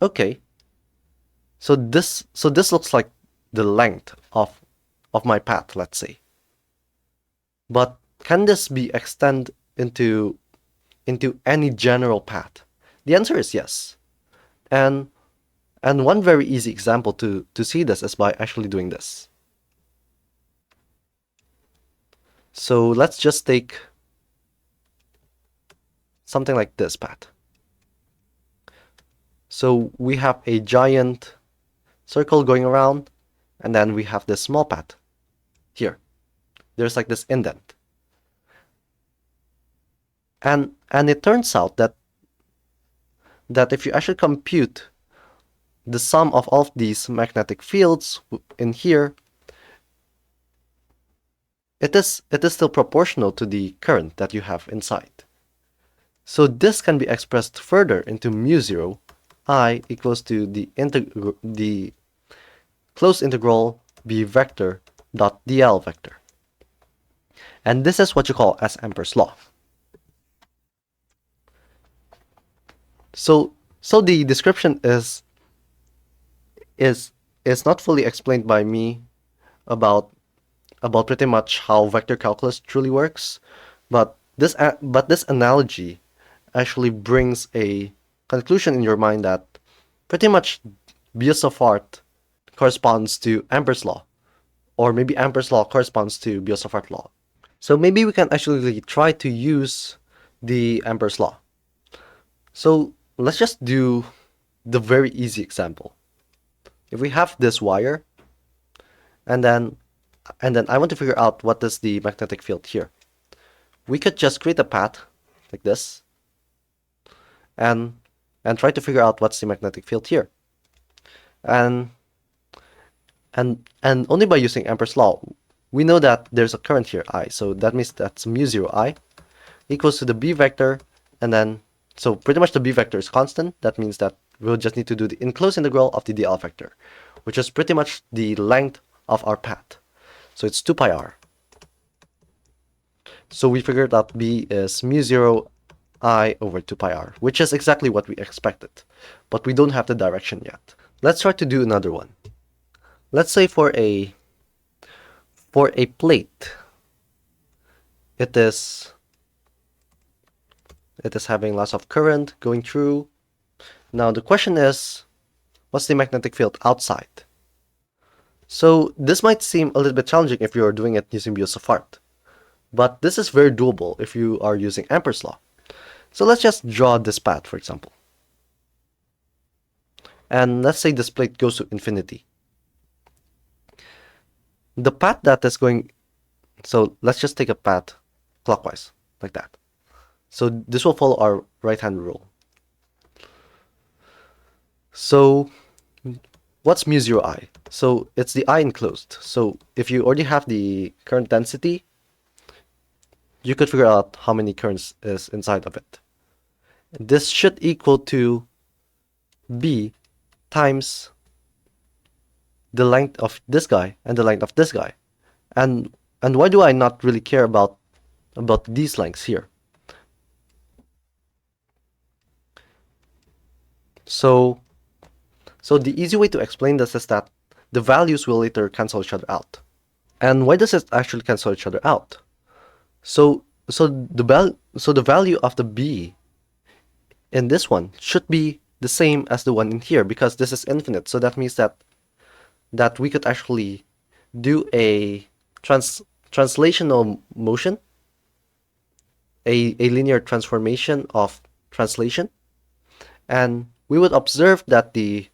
Okay. So this looks like the length of my path, let's say. But can this be extended into any general path? The answer is yes. And one very easy example to see this is by actually doing this. So let's just take something like this path. So we have a giant circle going around, and then we have this small path here. There's like this indent. And it turns out that if you actually compute the sum of all of these magnetic fields in here, it is still proportional to the current that you have inside. So this can be expressed further into mu 0 I equals to the closed integral b vector dot dl vector. And this is what you call as Ampere's law. So the description is not fully explained by me about pretty much how vector calculus truly works, but this analogy actually brings a conclusion in your mind that pretty much Biot corresponds to Ampere's law, or maybe Ampere's law corresponds to Biot law. So maybe we can actually try to use the Ampere's law. So let's just do the very easy example. If we have this wire, and then I want to figure out what is the magnetic field here, we could just create a path like this, and try to figure out what's the magnetic field here. And only by using Ampere's law, we know that there's a current here, I. So that means that's mu 0 I equals to the b vector, and then, so pretty much the b vector is constant. That means that we'll just need to do the enclosed integral of the dl vector, which is pretty much the length of our path. So it's 2 pi r. So we figured out b is mu 0 I over 2 pi r, which is exactly what we expected, but we don't have the direction yet. Let's try to do another one. Let's say for a plate, it is having lots of current going through. Now the question is, what's the magnetic field outside? So this might seem a little bit challenging if you're doing it using Biot, but this is very doable if you are using Ampere's law. So let's just draw this path, for example. And let's say this plate goes to infinity. The path that is going, so let's just take a path clockwise, like that. So this will follow our right-hand rule. So what's mu 0 I? So it's the I enclosed. So if you already have the current density, you could figure out how many currents is inside of it. This should equal to b times the length of this guy and the length of this guy. And why do I not really care about these lengths here? So the easy way to explain this is that the values will later cancel each other out. And why does it actually cancel each other out? So the value of the b in this one should be the same as the one in here, because this is infinite. So that means that we could actually do a translational motion, a linear transformation of translation, and we would observe that the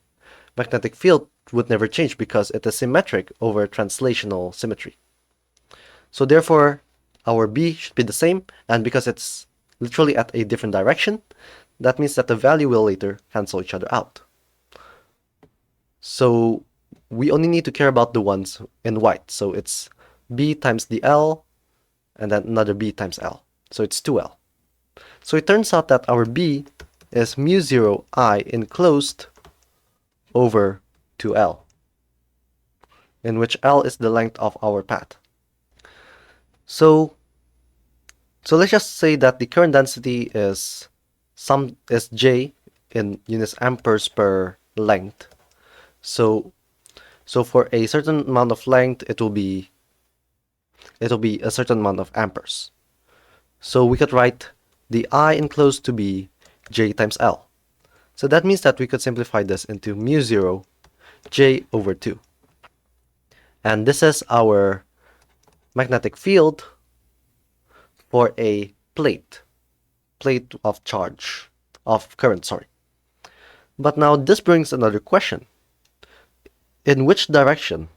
magnetic field would never change because it is symmetric over translational symmetry. So therefore, our B should be the same, and because it's literally at a different direction, that means that the value will later cancel each other out. So we only need to care about the ones in white. So it's B times the L, and then another B times L. So it's 2L. So it turns out that our B is mu 0 I enclosed over 2L, in which L is the length of our path. So let's just say that the current density is J in units amperes per length. So for a certain amount of length, it'll be a certain amount of amperes. So we could write the I enclosed to be J times L. So that means that we could simplify this into mu 0 J over 2. And this is our magnetic field for a plate of current, sorry. But now this brings another question. In which direction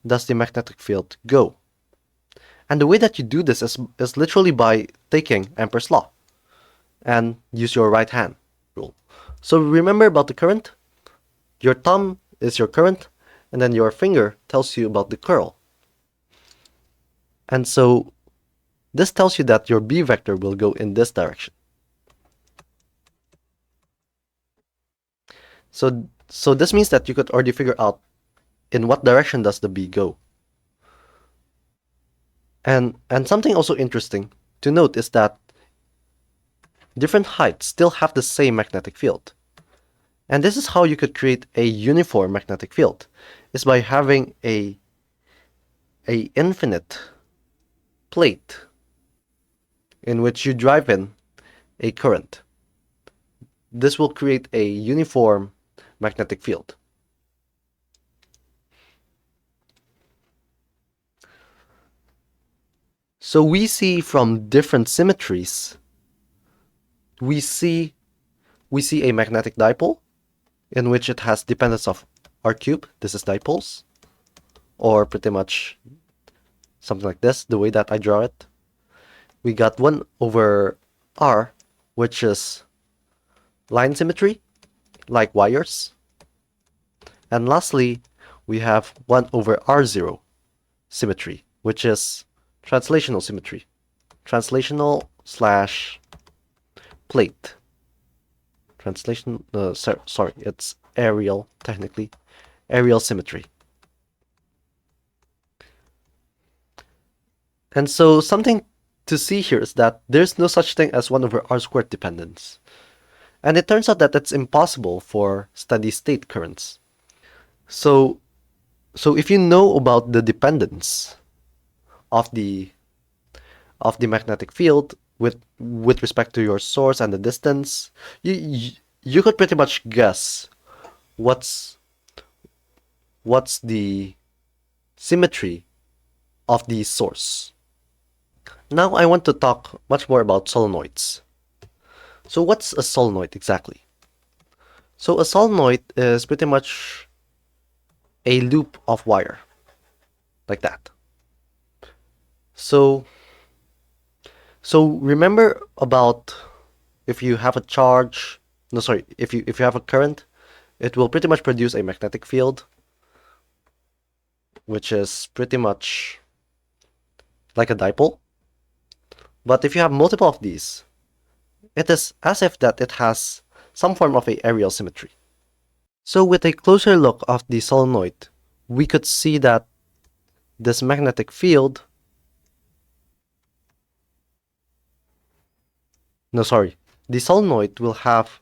does the magnetic field go? And the way that you do this is literally by taking Ampere's law and use your right hand rule. So remember about the current. Your thumb is your current, and then your finger tells you about the curl. And so this tells you that your B vector will go in this direction. So this means that you could already figure out in what direction does the B go. And something also interesting to note is that different heights still have the same magnetic field. And this is how you could create a uniform magnetic field, is by having a infinite plate in which you drive in a current. This will create a uniform magnetic field. So we see from different symmetries, we see a magnetic dipole in which it has dependence of R cubed. This is dipoles, or pretty much something like this, the way that I draw it. We got 1 over R, which is line symmetry, like wires. And lastly, we have 1 over R0 symmetry, which is translational symmetry. Translational slash plate. Translation, sorry, it's aerial, technically. Aerial symmetry. And so something to see here is that there's no such thing as 1 over R squared dependence. And it turns out that that's impossible for steady state currents. So if you know about the dependence of the magnetic field with respect to your source and the distance, you could pretty much guess what's the symmetry of the source. Now I want to talk much more about solenoids. So what's a solenoid exactly? So a solenoid is pretty much a loop of wire, like that. So remember about if you have a charge, no sorry, if you have a current, it will pretty much produce a magnetic field, which is pretty much like a dipole. But if you have multiple of these, it is as if that it has some form of a aerial symmetry. So with a closer look of the solenoid, we could see that this magnetic field, the solenoid will have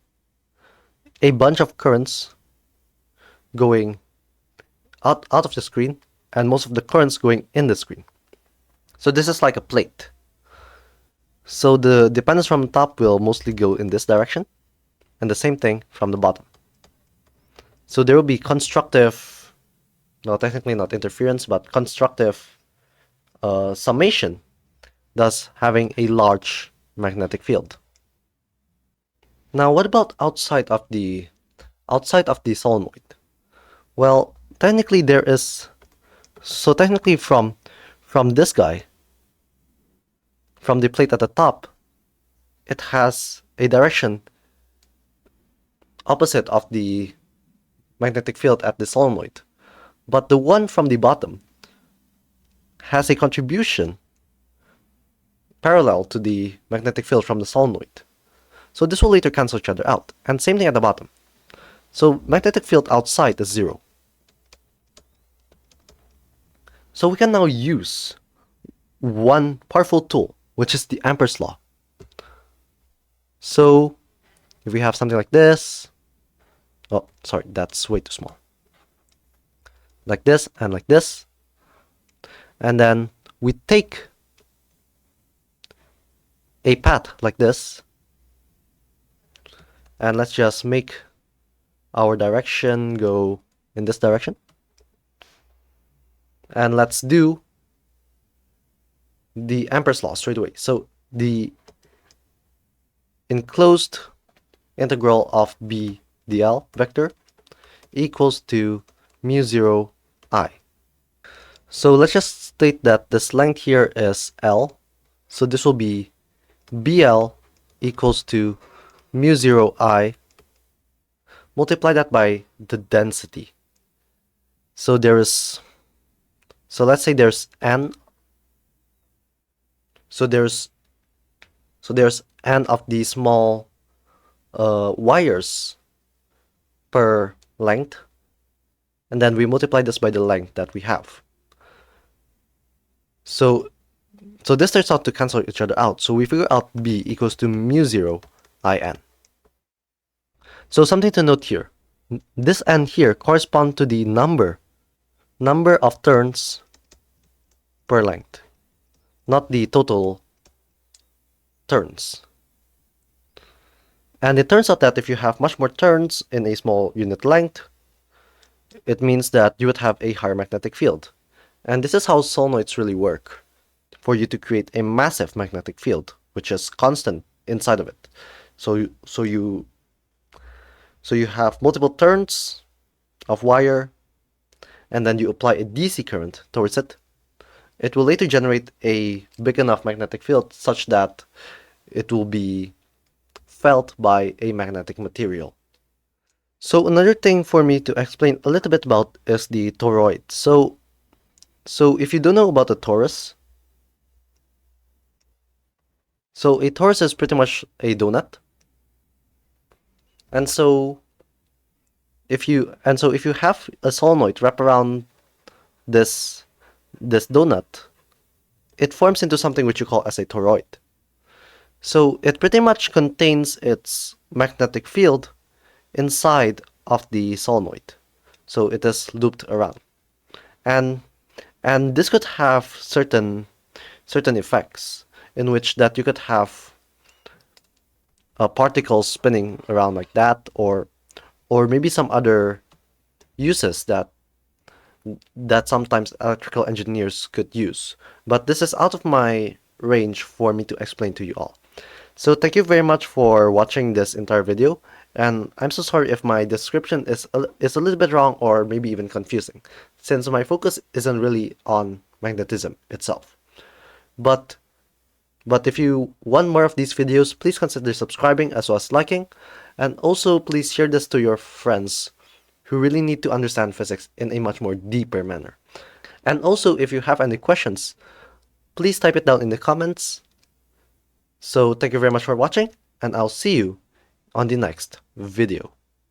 a bunch of currents going out of the screen, and most of the currents going in the screen. So this is like a plate. So the dependence from the top will mostly go in this direction, and the same thing from the bottom. So there will be constructive, no, technically not interference, but constructive summation, thus having a large magnetic field. Now what about outside of the solenoid? Well, technically there is, so technically from this guy, from the plate at the top, it has a direction opposite of the magnetic field at the solenoid. But the one from the bottom has a contribution parallel to the magnetic field from the solenoid. So this will later cancel each other out. And same thing at the bottom. So magnetic field outside is 0. So we can now use one powerful tool, which is the Ampere's law. So if we have something like this, oh, sorry, that's way too small. Like this and like this. And then we take a path like this. And let's just make our direction go in this direction. And let's do the Ampere's law straight away. So the enclosed integral of B dl vector equals to mu 0 I. So let's just state that this length here is L. So this will be BL equals to mu 0 I. Multiply that by the density. So let's say there's n. So there's n of these small wires per length, and then we multiply this by the length that we have. So this turns out to cancel each other out. So we figure out B equals to mu 0 IN. So something to note here. This n here corresponds to the number of turns per length, not the total turns. And it turns out that if you have much more turns in a small unit length, it means that you would have a higher magnetic field. And this is how solenoids really work, for you to create a massive magnetic field, which is constant inside of it. So you have multiple turns of wire, and then you apply a DC current towards it. It will later generate a big enough magnetic field such that it will be felt by a magnetic material. So another thing for me to explain a little bit about is the toroid. So if you don't know about a torus, so a torus is pretty much a donut. And so if you have a solenoid wrap around this donut, it forms into something which you call as a toroid. So it pretty much contains its magnetic field inside of the solenoid. So it is looped around. And this could have certain effects, in which that you could have particles spinning around like that, or maybe some other uses that sometimes electrical engineers could use. But this is out of my range for me to explain to you all. So thank you very much for watching this entire video, and I'm so sorry if my description is a little bit wrong or maybe even confusing, since my focus isn't really on magnetism itself. But if you want more of these videos, please consider subscribing as well as liking, and also please share this to your friends who really need to understand physics in a much more deeper manner. And also, if you have any questions, please type it down in the comments. So thank you very much for watching, and I'll see you on the next video.